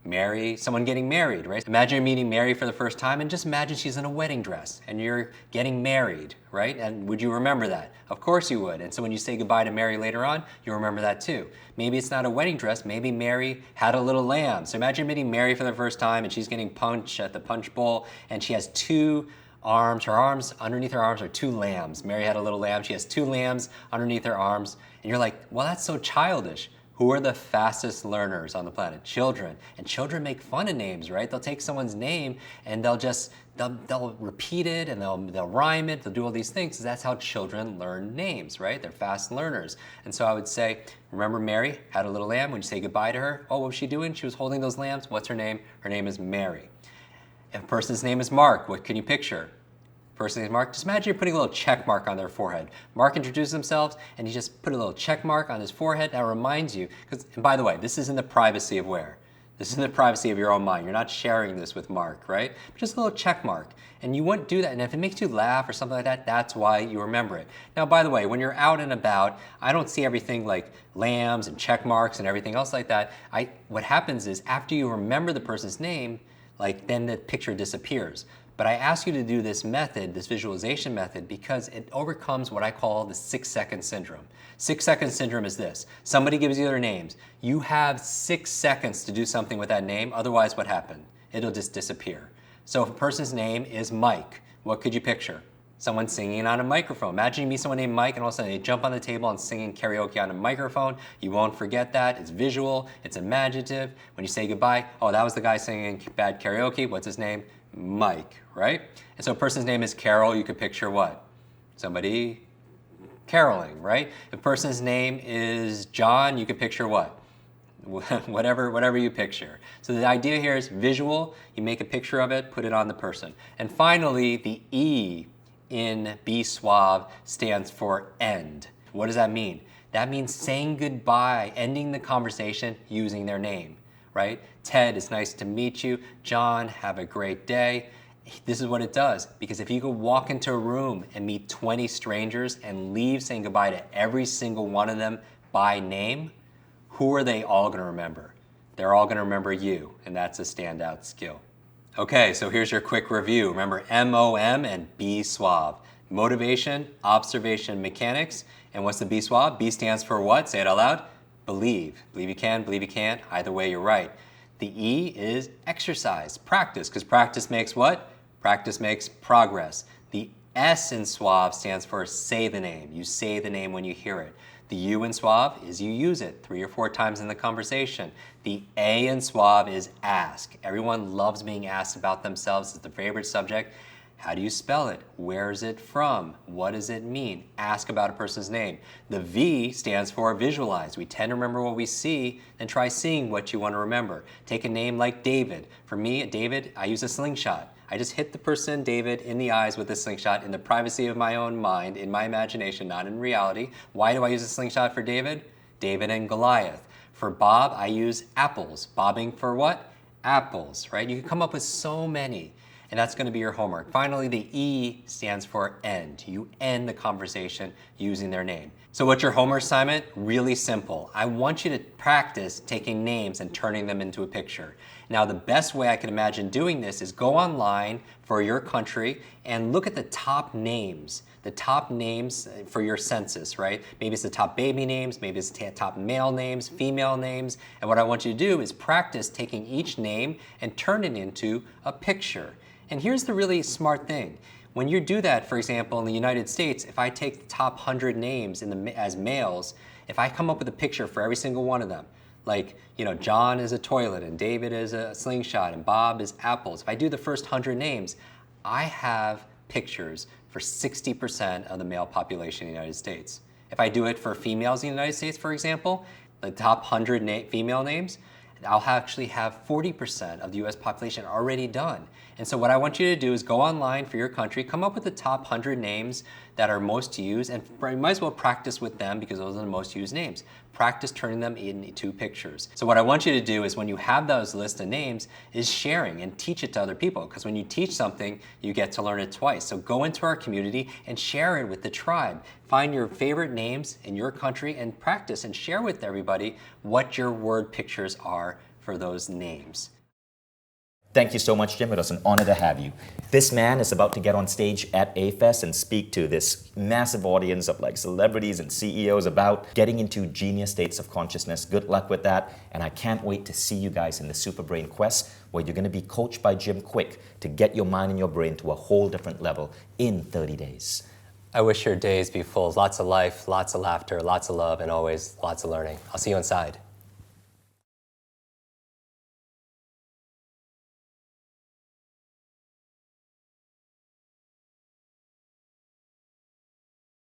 Mary, someone getting married, right? Imagine you're meeting Mary for the first time and just imagine she's in a wedding dress and you're getting married, right? And would you remember that? Of course you would. And so when you say goodbye to Mary later on, you remember that too. Maybe it's not a wedding dress, maybe Mary had a little lamb. So imagine meeting Mary for the first time and she's getting punch at the punch bowl and she has 2 arms. Her arms, underneath her arms are 2 lambs. Mary had a little lamb. She has 2 lambs underneath her arms. And you're like, well, that's so childish. Who are the fastest learners on the planet? Children. And children make fun of names, right? They'll take someone's name and they'll repeat it and they'll rhyme it. They'll do all these things. That's how children learn names, right? They're fast learners. And so I would say, remember Mary had a little lamb. When you say goodbye to her, oh, what was she doing? She was holding those lambs. What's her name? Her name is Mary. If a person's name is Mark, what can you picture? Person's name is Mark. Just imagine you're putting a little check mark on their forehead. Mark introduces themselves and you just put a little check mark on his forehead. That reminds you, and by the way, this is in the privacy of where? This is in the privacy of your own mind. You're not sharing this with Mark, right? But just a little check mark. And you wouldn't do that. And if it makes you laugh or something like that, that's why you remember it. Now, by the way, when you're out and about, I don't see everything like lambs and check marks and everything else like that. What happens is after you remember the person's name, then the picture disappears. But I ask you to do this method, this visualization method, because it overcomes what I call the 6-second syndrome. 6-second syndrome is this. Somebody gives you their names. You have 6 seconds to do something with that name. Otherwise, what happened? It'll just disappear. So if a person's name is Mike, what could you picture? Someone singing on a microphone. Imagine you meet someone named Mike and all of a sudden they jump on the table and singing karaoke on a microphone. You won't forget that. It's visual. It's imaginative. When you say goodbye, oh, that was the guy singing bad karaoke. What's his name? Mike, right? And so a person's name is Carol, you could picture what? Somebody caroling, right? If a person's name is John, you could picture what? whatever you picture. So the idea here is visual, you make a picture of it, put it on the person. And finally, the E in Be Suave stands for end. What does that mean? That means saying goodbye, ending the conversation using their name. Right? Ted, it's nice to meet you. John, have a great day. This is what it does. Because if you could walk into a room and meet 20 strangers and leave saying goodbye to every single one of them by name, who are they all going to remember? They're all going to remember you, and that's a standout skill. Okay, so here's your quick review. Remember MOM and Be Suave. Motivation, observation, mechanics. And what's the Be Suave? B stands for what? Say it out loud. Believe. Believe you can, believe you can't. Either way, you're right. The E is exercise, practice, because practice makes what? Practice makes progress. The S in Suave stands for say the name. You say the name when you hear it. The U in suave is you use it 3 or 4 times in the conversation. The A in suave is ask. Everyone loves being asked about themselves. It's their favorite subject. How do you spell it? Where is it from? What does it mean? Ask about a person's name. The V stands for visualize. We tend to remember what we see, then try seeing what you want to remember. Take a name like David. For me, David, I use a slingshot. I just hit the person, David, in the eyes with a slingshot in the privacy of my own mind, in my imagination, not in reality. Why do I use a slingshot for David? David and Goliath. For Bob, I use apples. Bobbing for what? Apples, right? You can come up with so many. And that's going to be your homework. Finally, the E stands for end. You end the conversation using their name. So what's your homework assignment? Really simple. I want you to practice taking names and turning them into a picture. Now, the best way I can imagine doing this is go online for your country and look at the top names for your census, right? Maybe it's the top baby names, maybe it's the top male names, female names. And what I want you to do is practice taking each name and turn it into a picture. And here's the really smart thing. When you do that, for example, in the United States, if I take the top 100 names as males, if I come up with a picture for every single one of them, like, John is a toilet and David is a slingshot and Bob is apples. If I do the first 100 names, I have pictures for 60% of the male population in the United States. If I do it for females in the United States, for example, the top 100 female names, I'll actually have 40% of the US population already done. And so what I want you to do is go online for your country, come up with the top 100 names that are most used, and you might as well practice with them because those are the most used names. Practice turning them into pictures. So what I want you to do is when you have those list of names is sharing and teach it to other people, because when you teach something, you get to learn it twice. So go into our community and share it with the tribe. Find your favorite names in your country and practice and share with everybody what your word pictures are for those names. Thank you so much, Jim. It was an honor to have you. This man is about to get on stage at A-Fest and speak to this massive audience of celebrities and CEOs about getting into genius states of consciousness. Good luck with that. And I can't wait to see you guys in the Superbrain Quest, where you're going to be coached by Jim Kwik to get your mind and your brain to a whole different level in 30 days. I wish your days be full of lots of life, lots of laughter, lots of love, and always lots of learning. I'll see you inside.